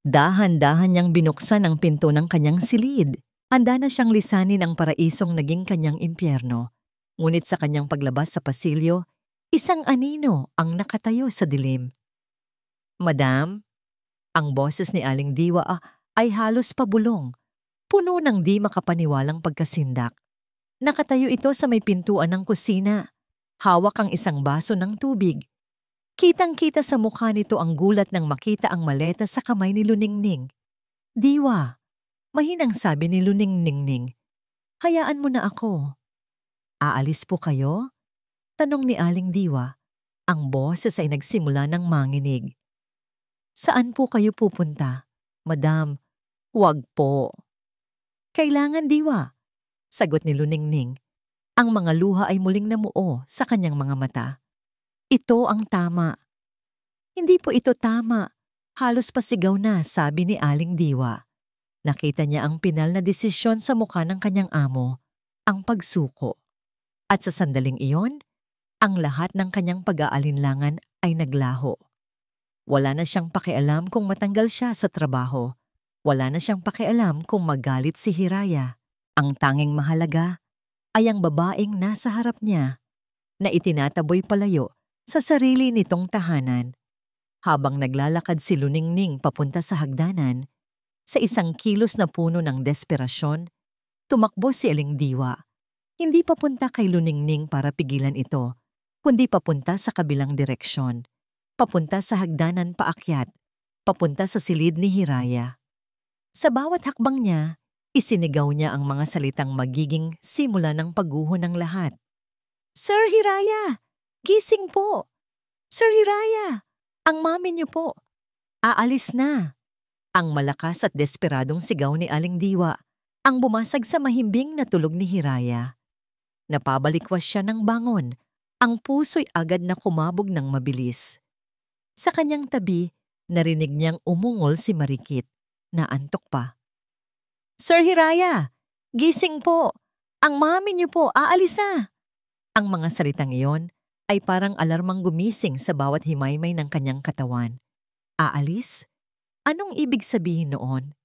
Dahan-dahan niyang binuksan ang pinto ng kanyang silid. Handa na siyang lisanin ang paraisong naging kanyang impyerno. Ngunit sa kanyang paglabas sa pasilyo, isang anino ang nakatayo sa dilim. Madam, ang boses ni Aling Diwa ay halos pabulong, puno ng di makapaniwalang pagkasindak. Nakatayo ito sa may pintuan ng kusina. Hawak ang isang baso ng tubig. Kitang-kita sa mukha nito ang gulat nang makita ang maleta sa kamay ni Luningning. Diwa, mahinang sabi ni Luningning, hayaan mo na ako. Aalis po kayo? Tanong ni Aling Diwa. Ang boses ay nagsimula ng manginig. Saan po kayo pupunta? Madam, wag po. Kailangan, Diwa, sagot ni Luningning. Ang mga luha ay muling namuo sa kanyang mga mata. Ito ang tama. Hindi po ito tama. Halos pasigaw na, sabi ni Aling Diwa. Nakita niya ang pinal na desisyon sa mukha ng kanyang amo, ang pagsuko. At sa sandaling iyon, ang lahat ng kanyang pag-aalinlangan ay naglaho. Wala na siyang pakialam kung matanggal siya sa trabaho. Wala na siyang pakialam kung magalit si Hiraya. Ang tanging mahalaga ay ang babaeng nasa harap niya na itinataboy palayo sa sarili nitong tahanan. Habang naglalakad si Luningning papunta sa hagdanan, sa isang kilos na puno ng desperasyon, tumakbo si Aling Diwa. Hindi papunta kay Luningning para pigilan ito, kundi papunta sa kabilang direksyon. Papunta sa hagdanan paakyat, papunta sa silid ni Hiraya. Sa bawat hakbang niya, isinigaw niya ang mga salitang magiging simula ng pagguho ng lahat. Sir Hiraya! Gising po! Sir Hiraya! Ang mami niyo po! Aalis na! Ang malakas at desperadong sigaw ni Aling Diwa ang bumasag sa mahimbing na tulog ni Hiraya. Napabalikwas siya ng bangon. Ang puso'y agad na kumabog ng mabilis. Sa kanyang tabi, narinig niyang umungol si Marikit. naantok pa. "Sir Hiraya, gising po! Ang mami niyo po, aalis na!" Ang mga salitang iyon ay parang alarmang gumising sa bawat himaymay ng kanyang katawan. Aalis? Anong ibig sabihin noon?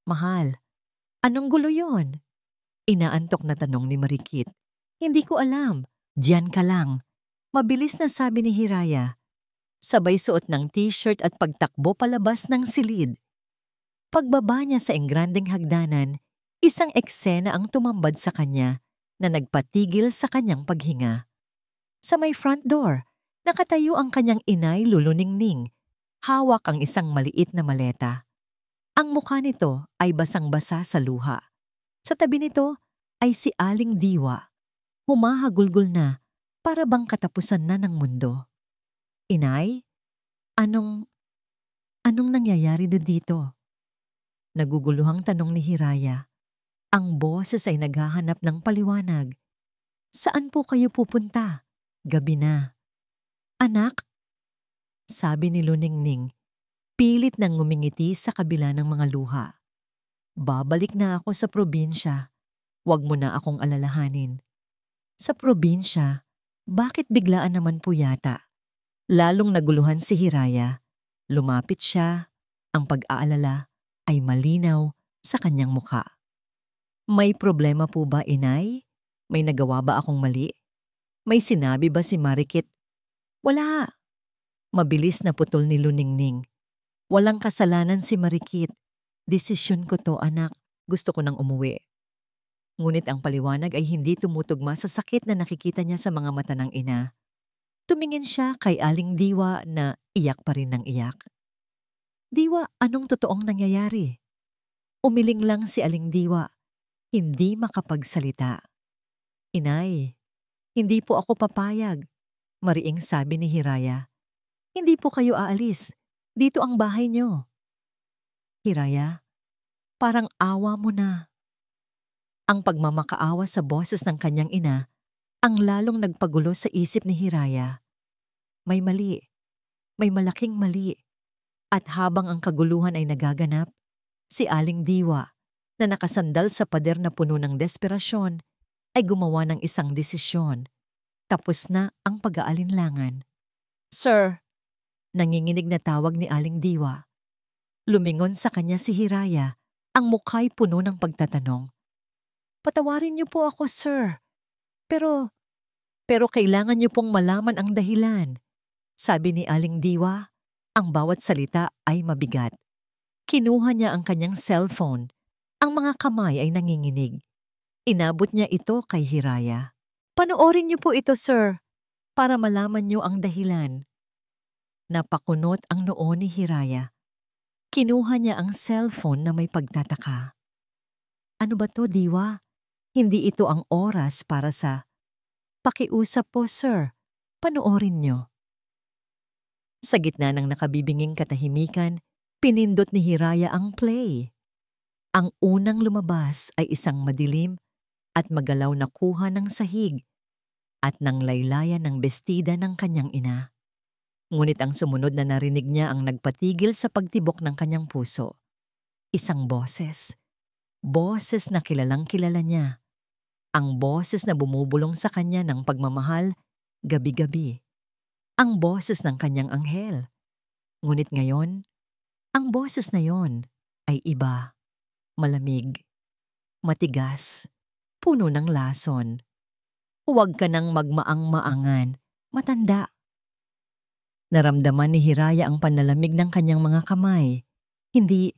"Mahal, anong gulo yon?" Inaantok na tanong ni Marikit. "Hindi ko alam. Diyan ka lang." Mabilis na sabi ni Hiraya. Sabay suot ng t-shirt at pagtakbo palabas ng silid. Pagbaba niya sa engrandeng hagdanan, isang eksena ang tumambad sa kanya na nagpatigil sa kanyang paghinga. Sa may front door, nakatayo ang kanyang inay luluningning. Hawak ang isang maliit na maleta. Ang mukha nito ay basang-basa sa luha. Sa tabi nito ay si Aling Diwa. Humahagulgol na para bang katapusan na ng mundo. "Inay, anong nangyayari dito?" Naguguluhang tanong ni Hiraya. Ang boses ay naghahanap ng paliwanag. "Saan po kayo pupunta? Gabi na." "Anak," sabi ni Luningning, pilit nang ngumingiti sa kabila ng mga luha. "Babalik na ako sa probinsya. Huwag mo na akong alalahanin." "Sa probinsya? Bakit biglaan naman po yata?" Lalong naguluhan si Hiraya. Lumapit siya. Ang pag-aalala ay malinaw sa kanyang mukha. "May problema po ba, inay? May nagawa ba akong mali? May sinabi ba si Marikit?" "Wala." Mabilis na putol ni Luningning. "Walang kasalanan si Marikit. Desisyon ko to, anak. Gusto ko nang umuwi." Ngunit ang paliwanag ay hindi tumutugma sa sakit na nakikita niya sa mga mata ng ina. Tumingin siya kay Aling Diwa na iyak pa rin ng iyak. "Diwa, anong totoong nangyayari?" Umiling lang si Aling Diwa, hindi makapagsalita. "Inay, hindi po ako papayag," mariing sabi ni Hiraya. "Hindi po kayo aalis. Dito ang bahay niyo." "Hiraya, parang awa mo na." Ang pagmamakaawa sa boses ng kanyang ina ang lalong nagpagulo sa isip ni Hiraya. May mali, may malaking mali. At habang ang kaguluhan ay nagaganap, si Aling Diwa na nakasandal sa pader na puno ng desperasyon ay gumawa ng isang desisyon. Tapos na ang pag-aalinlangan. "Sir," nanginginig na tawag ni Aling Diwa. Lumingon sa kanya si Hiraya, ang mukha'y puno ng pagtatanong. "Patawarin niyo po ako, sir. Pero kailangan niyo pong malaman ang dahilan." Sabi ni Aling Diwa, ang bawat salita ay mabigat. Kinuha niya ang kanyang cellphone. Ang mga kamay ay nanginginig. Inabot niya ito kay Hiraya. "Panoorin niyo po ito, sir, para malaman niyo ang dahilan." Napakunot ang noo ni Hiraya. Kinuha niya ang cellphone na may pagtataka. "Ano ba to, Diwa? Hindi ito ang oras para sa..." "Pakiusap po, sir. Panoorin niyo." Sa gitna ng nakabibinging katahimikan, pinindot ni Hiraya ang play. Ang unang lumabas ay isang madilim at magalaw na kuha ng sahig at ng laylayan ng bestida ng kanyang ina. Ngunit ang sumunod na narinig niya ang nagpatigil sa pagtibok ng kanyang puso. Isang boses. Boses na kilalang kilala niya. Ang boses na bumubulong sa kanya ng pagmamahal gabi-gabi. Ang boses ng kanyang anghel. Ngunit ngayon, ang boses na yon ay iba. Malamig, matigas, puno ng lason. "Huwag ka nang magmaang-maangan, matanda." Naramdaman ni Hiraya ang panlalamig ng kanyang mga kamay. Hindi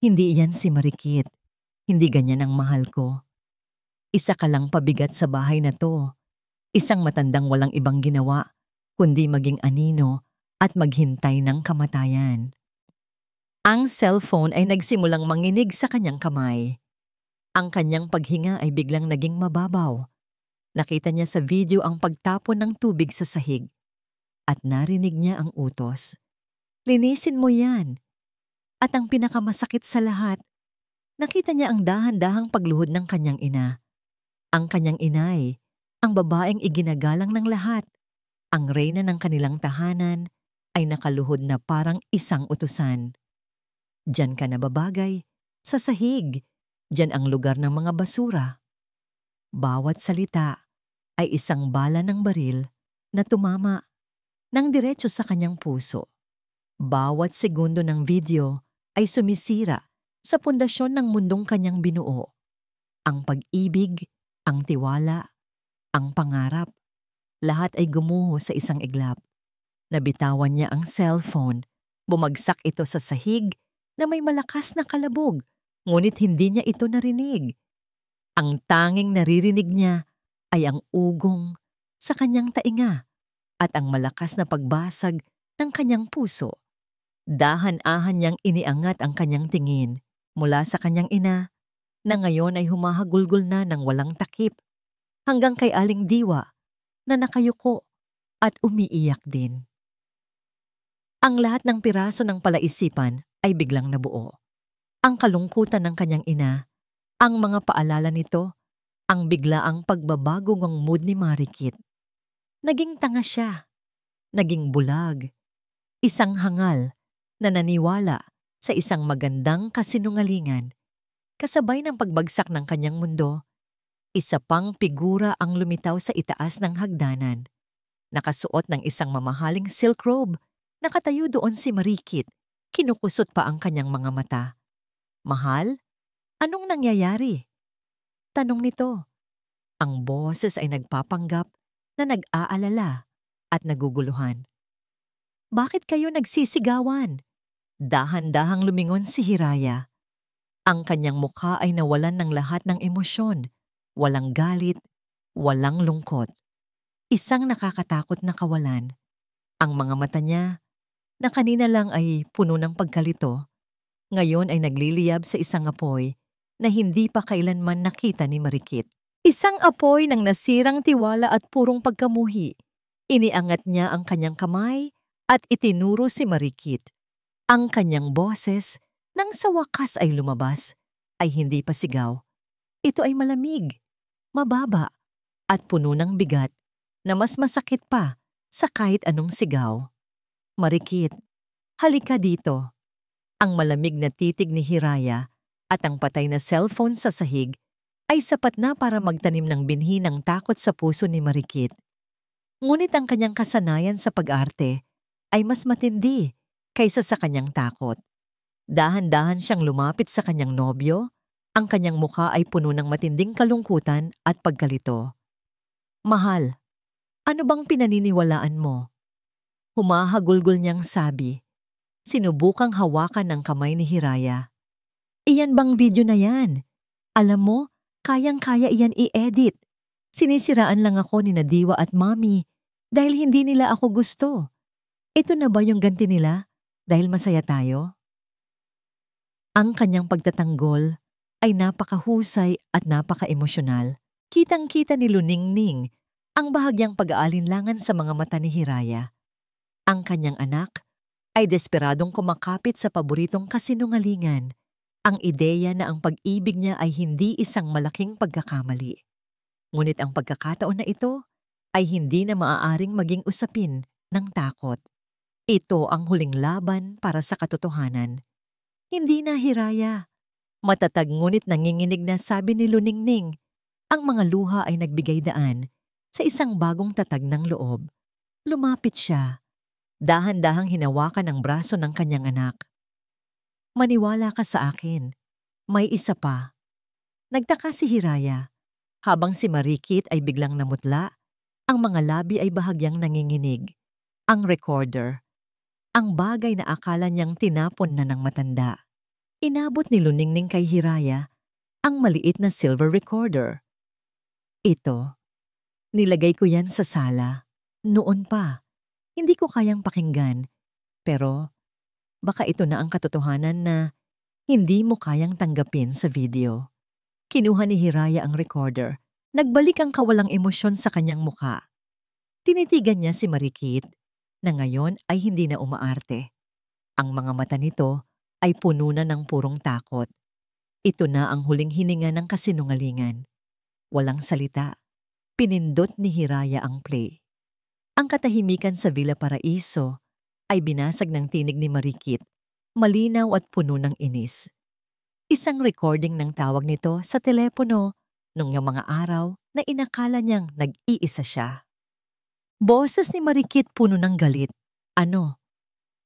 yan si Marikit. Hindi ganyan ang mahal ko. Isa ka lang pabigat sa bahay na to. Isang matandang walang ibang ginawa, kundi maging anino at maghintay ng kamatayan. Ang cellphone ay nagsimulang manginig sa kanyang kamay. Ang kanyang paghinga ay biglang naging mababaw. Nakita niya sa video ang pagtapon ng tubig sa sahig. At narinig niya ang utos. "Linisin mo yan." At ang pinakamasakit sa lahat, nakita niya ang dahan-dahang pagluhod ng kanyang ina. Ang kanyang inay, ang babaeng iginagalang ng lahat, ang reyna ng kanilang tahanan, ay nakaluhod na parang isang utusan. Diyan ka nababagay. Sa sahig. Diyan ang lugar ng mga basura. Bawat salita ay isang bala ng baril na tumama ng diretso sa kanyang puso. Bawat segundo ng video ay sumisira sa pundasyon ng mundong kanyang binuo. Ang pag-ibig, ang tiwala, ang pangarap, lahat ay gumuho sa isang iglap. Nabitawan niya ang cellphone. Bumagsak ito sa sahig na may malakas na kalabog, ngunit hindi niya ito narinig. Ang tanging naririnig niya ay ang ugong sa kanyang tainga at ang malakas na pagbasag ng kanyang puso. Dahan-ahan niyang iniangat ang kanyang tingin mula sa kanyang ina na ngayon ay humahagulgol na ng walang takip hanggang kay Aling Diwa na nakayuko at umiiyak din. Ang lahat ng piraso ng palaisipan ay biglang nabuo. Ang kalungkutan ng kanyang ina, ang mga paalala nito, ang biglaang pagbabago ng mood ni Marikit. Naging tanga siya, naging bulag, isang hangal na naniwala sa isang magandang kasinungalingan. Kasabay ng pagbagsak ng kanyang mundo, isa pang figura ang lumitaw sa itaas ng hagdanan. Nakasuot ng isang mamahaling silk robe, nakatayo doon si Marikit, kinukusot pa ang kanyang mga mata. "Mahal, anong nangyayari?" tanong nito. Ang boses ay nagpapanggap na nag-aalala at naguguluhan. "Bakit kayo nagsisigawan?" Dahan-dahang lumingon si Hiraya. Ang kanyang mukha ay nawalan ng lahat ng emosyon. Walang galit, walang lungkot. Isang nakakatakot na kawalan. Ang mga mata niya, na kanina lang ay puno ng pagkalito, ngayon ay nagliliyab sa isang apoy na hindi pa kailanman nakita ni Marikit. Isang apoy ng nasirang tiwala at purong pagkamuhi. Iniangat niya ang kanyang kamay at itinuro si Marikit. Ang kanyang boses, nang sa wakas ay lumabas, ay hindi pa sigaw. Ito ay malamig, mababa, at puno ng bigat na mas masakit pa sa kahit anong sigaw. "Marikit, halika dito." Ang malamig na titig ni Hiraya at ang patay na cellphone sa sahig ay sapat na para magtanim ng binhi ng takot sa puso ni Marikit. Ngunit ang kanyang kasanayan sa pag-arte ay mas matindi kaysa sa kanyang takot. Dahan-dahan siyang lumapit sa kanyang nobyo, ang kanyang mukha ay puno ng matinding kalungkutan at pagkalito. "Mahal, ano bang pinaniniwalaan mo?" Humahagulgol niyang sabi. Sinubukang hawakan ng kamay ni Hiraya. "Iyan bang video na yan? Alam mo, kayang-kaya iyan i-edit. Sinisiraan lang ako ni Diwa at Mami dahil hindi nila ako gusto. Ito na ba yung ganti nila dahil masaya tayo?" Ang kanyang pagtatanggol ay napakahusay at napaka-emosyonal. Kitang-kita ni Luningning ang bahagyang pag-aalinlangan sa mga mata ni Hiraya. Ang kanyang anak ay desperadong kumakapit sa paboritong kasinungalingan, ang ideya na ang pag-ibig niya ay hindi isang malaking pagkakamali. Ngunit ang pagkakataon na ito ay hindi na maaaring maging usapin ng takot. Ito ang huling laban para sa katotohanan. "Hindi na, Hiraya." Matatag ngunit nanginginig na sabi ni Luningning. Ang mga luha ay nagbigay daan sa isang bagong tatag ng loob. Lumapit siya. Dahan-dahang hinawakan ang braso ng kanyang anak. "Maniwala ka sa akin. May isa pa." Nagtaka si Hiraya. Habang si Marikit ay biglang namutla, ang mga labi ay bahagyang nanginginig. Ang recorder. Ang bagay na akala niyang tinapon na ng matanda. Inabot ni Luningning kay Hiraya ang maliit na silver recorder. "Ito, nilagay ko yan sa sala. Noon pa. Hindi ko kayang pakinggan. Pero baka ito na ang katotohanan na hindi mo kayang tanggapin sa video." Kinuha ni Hiraya ang recorder. Nagbalik ang kawalang emosyon sa kanyang mukha. Tinitigan niya si Marikit na ngayon ay hindi na umaarte. Ang mga mata nito ay puno na ng purong takot. Ito na ang huling hininga ng kasinungalingan. Walang salita. Pinindot ni Hiraya ang play. Ang katahimikan sa Villa Paraiso ay binasag ng tinig ni Marikit. malinaw at puno ng inis. Isang recording ng tawag nito sa telepono nung yung mga araw na inakala niyang nag-iisa siya. Boses ni Marikit puno ng galit. Ano?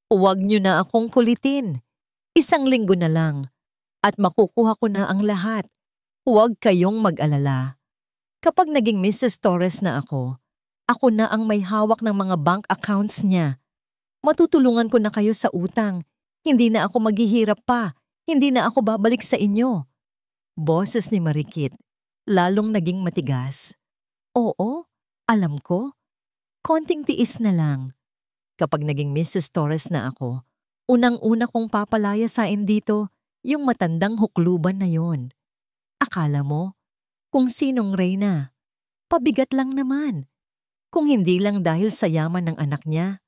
Huwag niyo na akong kulitin. Isang linggo na lang at makukuha ko na ang lahat. Huwag kayong mag-alala. Kapag naging Mrs. Torres na ako na ang may hawak ng mga bank accounts niya. Matutulungan ko na kayo sa utang. Hindi na ako maghihirap pa. Hindi na ako babalik sa inyo. Boses ni Marikit, lalong naging matigas. Oo, alam ko. Konting tiis na lang. Kapag naging Mrs. Torres na ako, unang-una kong papalayasain dito yung matandang hukluban na yon. Akala mo, kung sinong reyna, pabigat lang naman. Kung hindi lang dahil sa yaman ng anak niya,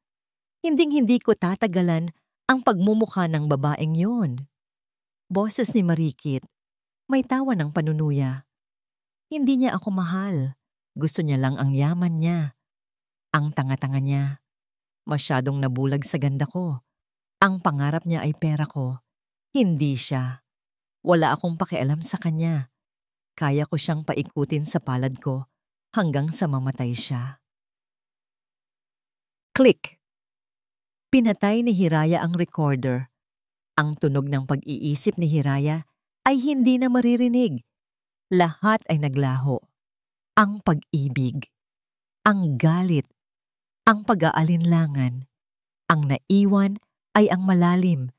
hinding-hindi ko tatagalan ang pagmumukha ng babaeng yon. Boses ni Marikit, may tawa ng panunuya. Hindi niya ako mahal. Gusto niya lang ang yaman niya. Ang tanga-tanga niya. Masyadong nabulag sa ganda ko. Ang pangarap niya ay pera ko. Hindi siya. Wala akong pakialam sa kanya. Kaya ko siyang paikutin sa palad ko hanggang sa mamatay siya. Click! Pinatay ni Hiraya ang recorder. Ang tunog ng pag-iisip ni Hiraya ay hindi na maririnig. Lahat ay naglaho. Ang pag-ibig, ang galit, ang pag-aalinlangan, ang naiwan ay ang malalim,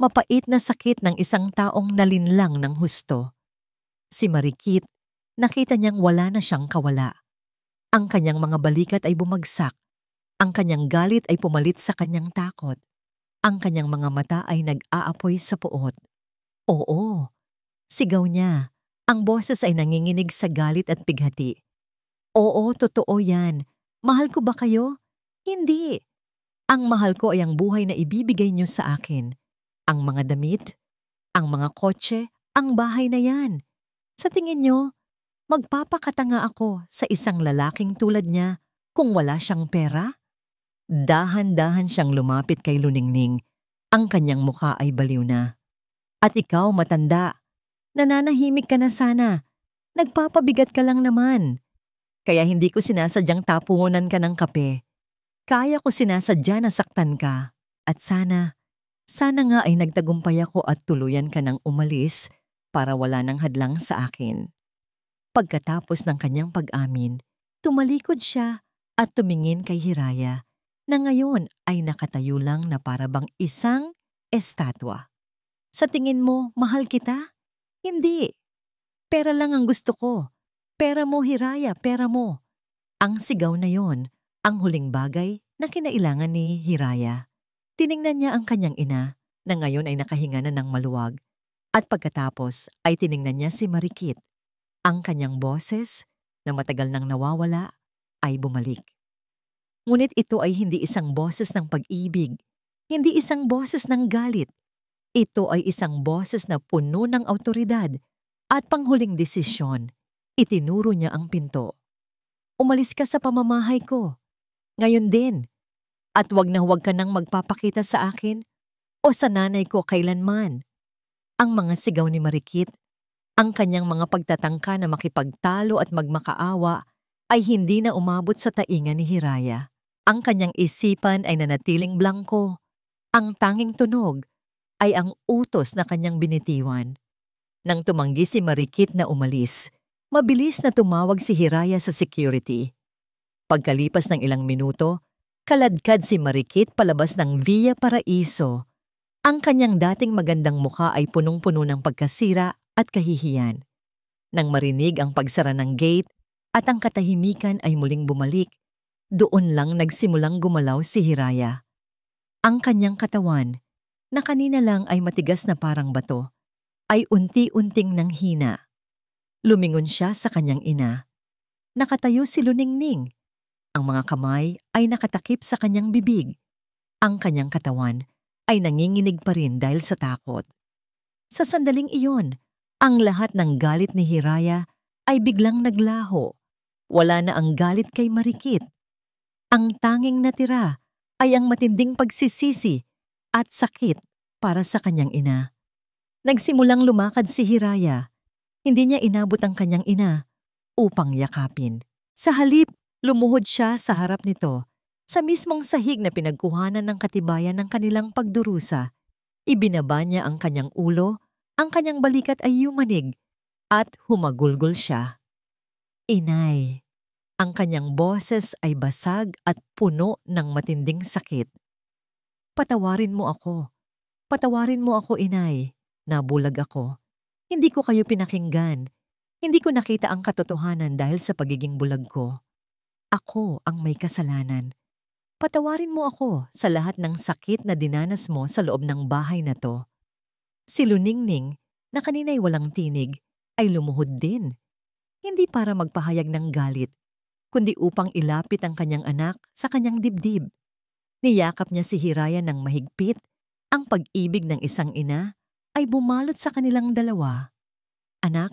mapait na sakit ng isang taong nalinlang ng husto. Si Marikit, nakita niyang wala na siyang kawala. Ang kanyang mga balikat ay bumagsak. Ang kanyang galit ay pumalit sa kanyang takot. Ang kanyang mga mata ay nag-aapoy sa puot. Oo, sigaw niya. Ang boses ay nanginginig sa galit at pighati. Oo, totoo yan. Mahal ko ba kayo? Hindi. Ang mahal ko ay ang buhay na ibibigay niyo sa akin. Ang mga damit, ang mga kotse, ang bahay na yan. Sa tingin niyo, magpapakatanga ako sa isang lalaking tulad niya kung wala siyang pera? Dahan-dahan siyang lumapit kay Luningning. Ang kanyang mukha ay baliw na. At ikaw, matanda, nananahimik ka na sana. Nagpapabigat ka lang naman. Kaya hindi ko sinasadyang tapunan ka ng kape. Kaya ko sinasadya na saktan ka. At sana nga ay nagtagumpay ako at tuluyan ka ng umalis para wala nang hadlang sa akin. Pagkatapos ng kanyang pag-amin, tumalikod siya at tumingin kay Hiraya na ngayon ay nakatayo lang na parabang isang estatwa. Sa tingin mo, mahal kita? Hindi. Pera lang ang gusto ko. Pera mo, Hiraya, pera mo. Ang sigaw na yon, ang huling bagay na kinailangan ni Hiraya. Tiningnan niya ang kanyang ina na ngayon ay nakahinga na ng maluwag at pagkatapos ay tiningnan niya si Marikit. Ang kanyang boses na matagal nang nawawala ay bumalik. Ngunit ito ay hindi isang boses ng pag-ibig, hindi isang boses ng galit. Ito ay isang boses na puno ng awtoridad at panghuling desisyon. Itinuro niya ang pinto. Umalis ka sa pamamahay ko. Ngayon din. At huwag na huwag ka nang magpapakita sa akin o sa nanay ko kailanman. Ang mga sigaw ni Marikit, ang kanyang mga pagtatangka na makipagtalo at magmakaawa ay hindi na umabot sa tainga ni Hiraya. Ang kanyang isipan ay nanatiling blangko. Ang tanging tunog ay ang utos na kanyang binitiwan. Nang tumanggi si Marikit na umalis, mabilis na tumawag si Hiraya sa security. Pagkalipas ng ilang minuto, kaladkad si Marikit palabas ng Villa Paraiso. Ang kanyang dating magandang mukha ay punong-puno ng pagkasira at kahihiyan. Nang marinig ang pagsara ng gate at ang katahimikan ay muling bumalik, doon lang nagsimulang gumalaw si Hiraya. Ang kanyang katawan, na kanina lang ay matigas na parang bato, ay unti-unting nanghina. Lumingon siya sa kanyang ina. Nakatayo si Luningning. Ang mga kamay ay nakatakip sa kanyang bibig. Ang kanyang katawan ay nanginginig pa rin dahil sa takot. Sa sandaling iyon, ang lahat ng galit ni Hiraya ay biglang naglaho. Wala na ang galit kay Marikit. Ang tanging natira ay ang matinding pagsisisi at sakit para sa kanyang ina. Nagsimulang lumakad si Hiraya. Hindi niya inabot ang kanyang ina upang yakapin. Sa halip, lumuhod siya sa harap nito, sa mismong sahig na pinagkuhanan ng katibayan ng kanilang pagdurusa. Ibinaba niya ang kanyang ulo, ang kanyang balikat ay yumanig, at humagulgol siya. Inay, ang kanyang boses ay basag at puno ng matinding sakit. Patawarin mo ako. Patawarin mo ako, inay. Nabulag ako. Hindi ko kayo pinakinggan. Hindi ko nakita ang katotohanan dahil sa pagiging bulag ko. Ako ang may kasalanan. Patawarin mo ako sa lahat ng sakit na dinanas mo sa loob ng bahay na to. Si Luningning, na kanina'y walang tinig, ay lumuhod din. Hindi para magpahayag ng galit, kundi upang ilapit ang kanyang anak sa kanyang dibdib. Niyakap niya si Hiraya ng mahigpit. Ang pag-ibig ng isang ina ay bumalot sa kanilang dalawa. Anak,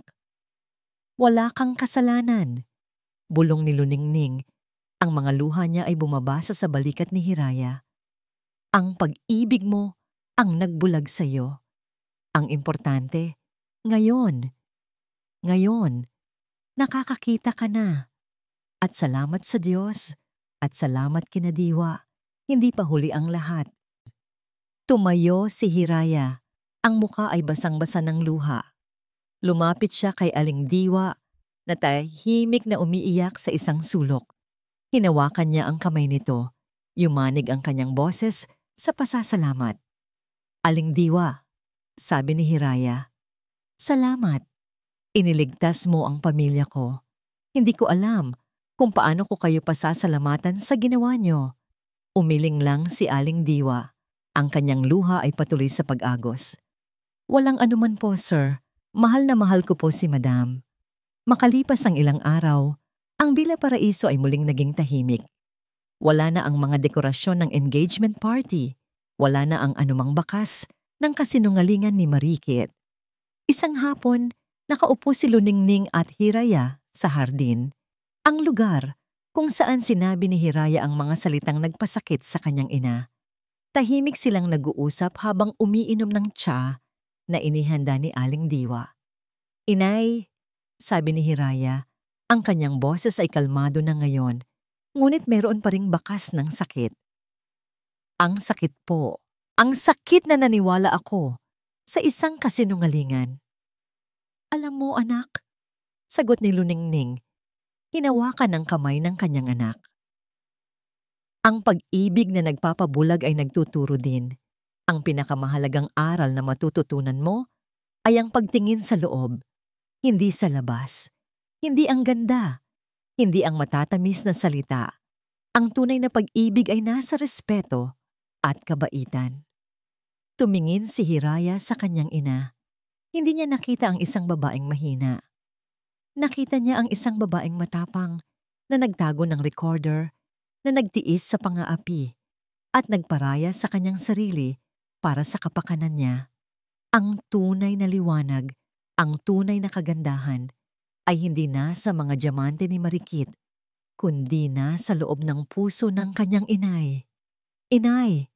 wala kang kasalanan. Bulong ni Luningning. Ang mga luha niya ay bumabasa sa balikat ni Hiraya. Ang pag-ibig mo ang nagbulag sa iyo. Ang importante, ngayon, nakakakita ka na. At salamat sa Diyos, at salamat kina Diwa, hindi pa huli ang lahat. Tumayo si Hiraya. Ang muka ay basang-basa ng luha. Lumapit siya kay Aling Diwa na tahimik na umiiyak sa isang sulok. Hinawakan niya ang kamay nito. Yumanig ang kanyang boses sa pasasalamat. Aling Diwa, sabi ni Hiraya, salamat. Iniligtas mo ang pamilya ko. Hindi ko alam kung paano ko kayo pasasalamatan sa ginawa niyo. Umiling lang si Aling Diwa. Ang kanyang luha ay patuloy sa pag-agos. Walang anuman po, sir. Mahal na mahal ko po si Madam. Makalipas ang ilang araw, ang Villa Paraiso ay muling naging tahimik. Wala na ang mga dekorasyon ng engagement party. Wala na ang anumang bakas ng kasinungalingan ni Marikit. Isang hapon, nakaupo si Luningning at Hiraya sa hardin. Ang lugar kung saan sinabi ni Hiraya ang mga salitang nagpasakit sa kanyang ina. Tahimik silang nag-uusap habang umiinom ng tsa na inihanda ni Aling Diwa. Inay, sabi ni Hiraya, ang kanyang boses ay kalmado na ngayon, ngunit meron pa ring bakas ng sakit. Ang sakit po. Ang sakit na naniwala ako sa isang kasinungalingan. Alam mo, anak, sagot ni Luningning, hinawakan ang kamay ng kanyang anak. Ang pag-ibig na nagpapabulag ay nagtuturo din. Ang pinakamahalagang aral na matututunan mo ay ang pagtingin sa loob, hindi sa labas. Hindi ang ganda, hindi ang matatamis na salita. Ang tunay na pag-ibig ay nasa respeto at kabaitan. Tumingin si Hiraya sa kanyang ina. Hindi niya nakita ang isang babaeng mahina. Nakita niya ang isang babaeng matapang na nagtago ng recorder, na nagtiis sa pang-aapi at nagparaya sa kanyang sarili para sa kapakanan niya. Ang tunay na liwanag, ang tunay na kagandahan ay hindi na sa mga diamante ni Marikit, kundi na sa loob ng puso ng kanyang inay. Inay,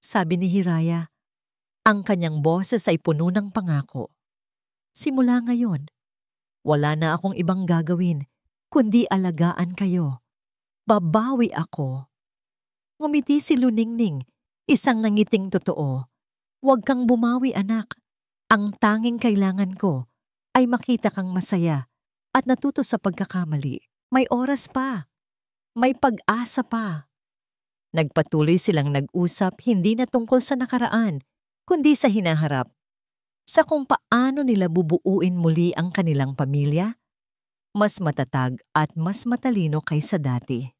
sabi ni Hiraya, ang kanyang boses ay puno ng pangako. Simula ngayon, wala na akong ibang gagawin, kundi alagaan kayo. Babawi ako. Ngumiti si Luningning, isang nangiting totoo. Huwag kang bumawi, anak. Ang tanging kailangan ko ay makita kang masaya at natuto sa pagkakamali. May oras pa. May pag-asa pa. Nagpatuloy silang nag-usap hindi na tungkol sa nakaraan, kundi sa hinaharap. Sa kung paano nila bubuuin muli ang kanilang pamilya, mas matatag at mas matalino kaysa dati.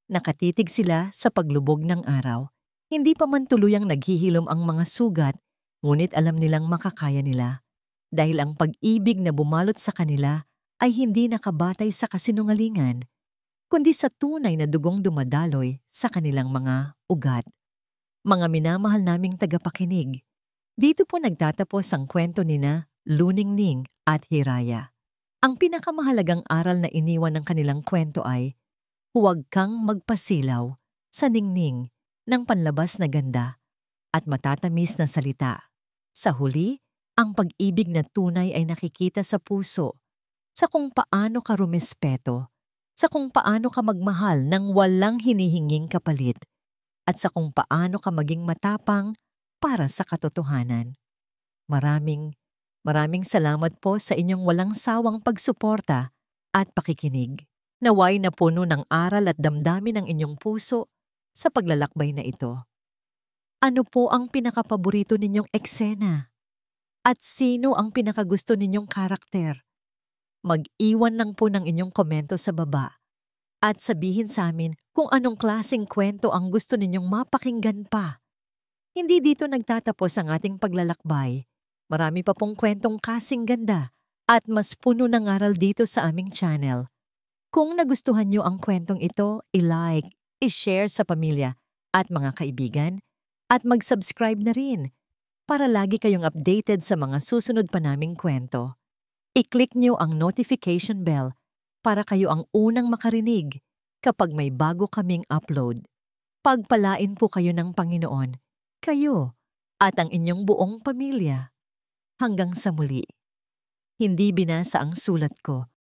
Nakatitig sila sa paglubog ng araw. Hindi pa man tuluyang naghihilom ang mga sugat, ngunit alam nilang makakaya nila. Dahil ang pag-ibig na bumalot sa kanila ay hindi nakabatay sa kasinungalingan, kundi sa tunay na dugong dumadaloy sa kanilang mga ugat. Mga minamahal naming tagapakinig, dito po nagtatapos ang kwento nina Luningning at Hiraya. Ang pinakamahalagang aral na iniwan ng kanilang kwento ay, huwag kang magpasilaw sa ningning ng panlabas na ganda, at matatamis na salita. Sa huli, ang pag-ibig na tunay ay nakikita sa puso, sa kung paano ka rumespeto, sa kung paano ka magmahal ng walang hinihinging kapalit, at sa kung paano ka maging matapang para sa katotohanan. Maraming salamat po sa inyong walang sawang pagsuporta at pakikinig. Naway na puno ng aral at damdamin ang inyong puso sa paglalakbay na ito. Ano po ang pinakapaborito ninyong eksena? At sino ang pinakagusto ninyong karakter? Mag-iwan lang po ng inyong komento sa baba at sabihin sa amin kung anong klaseng kwento ang gusto ninyong mapakinggan pa. Hindi dito nagtatapos ang ating paglalakbay. Marami pa pong kwentong kasing ganda at mas puno ng aral dito sa aming channel. Kung nagustuhan nyo ang kwentong ito, i-like, i-share sa pamilya at mga kaibigan at mag-subscribe na rin para lagi kayong updated sa mga susunod pa naming kwento. I-click nyo ang notification bell para kayo ang unang makarinig kapag may bago kaming upload. Pagpalain po kayo ng Panginoon, kayo at ang inyong buong pamilya. Hanggang sa muli. Hindi binasa ang sulat ko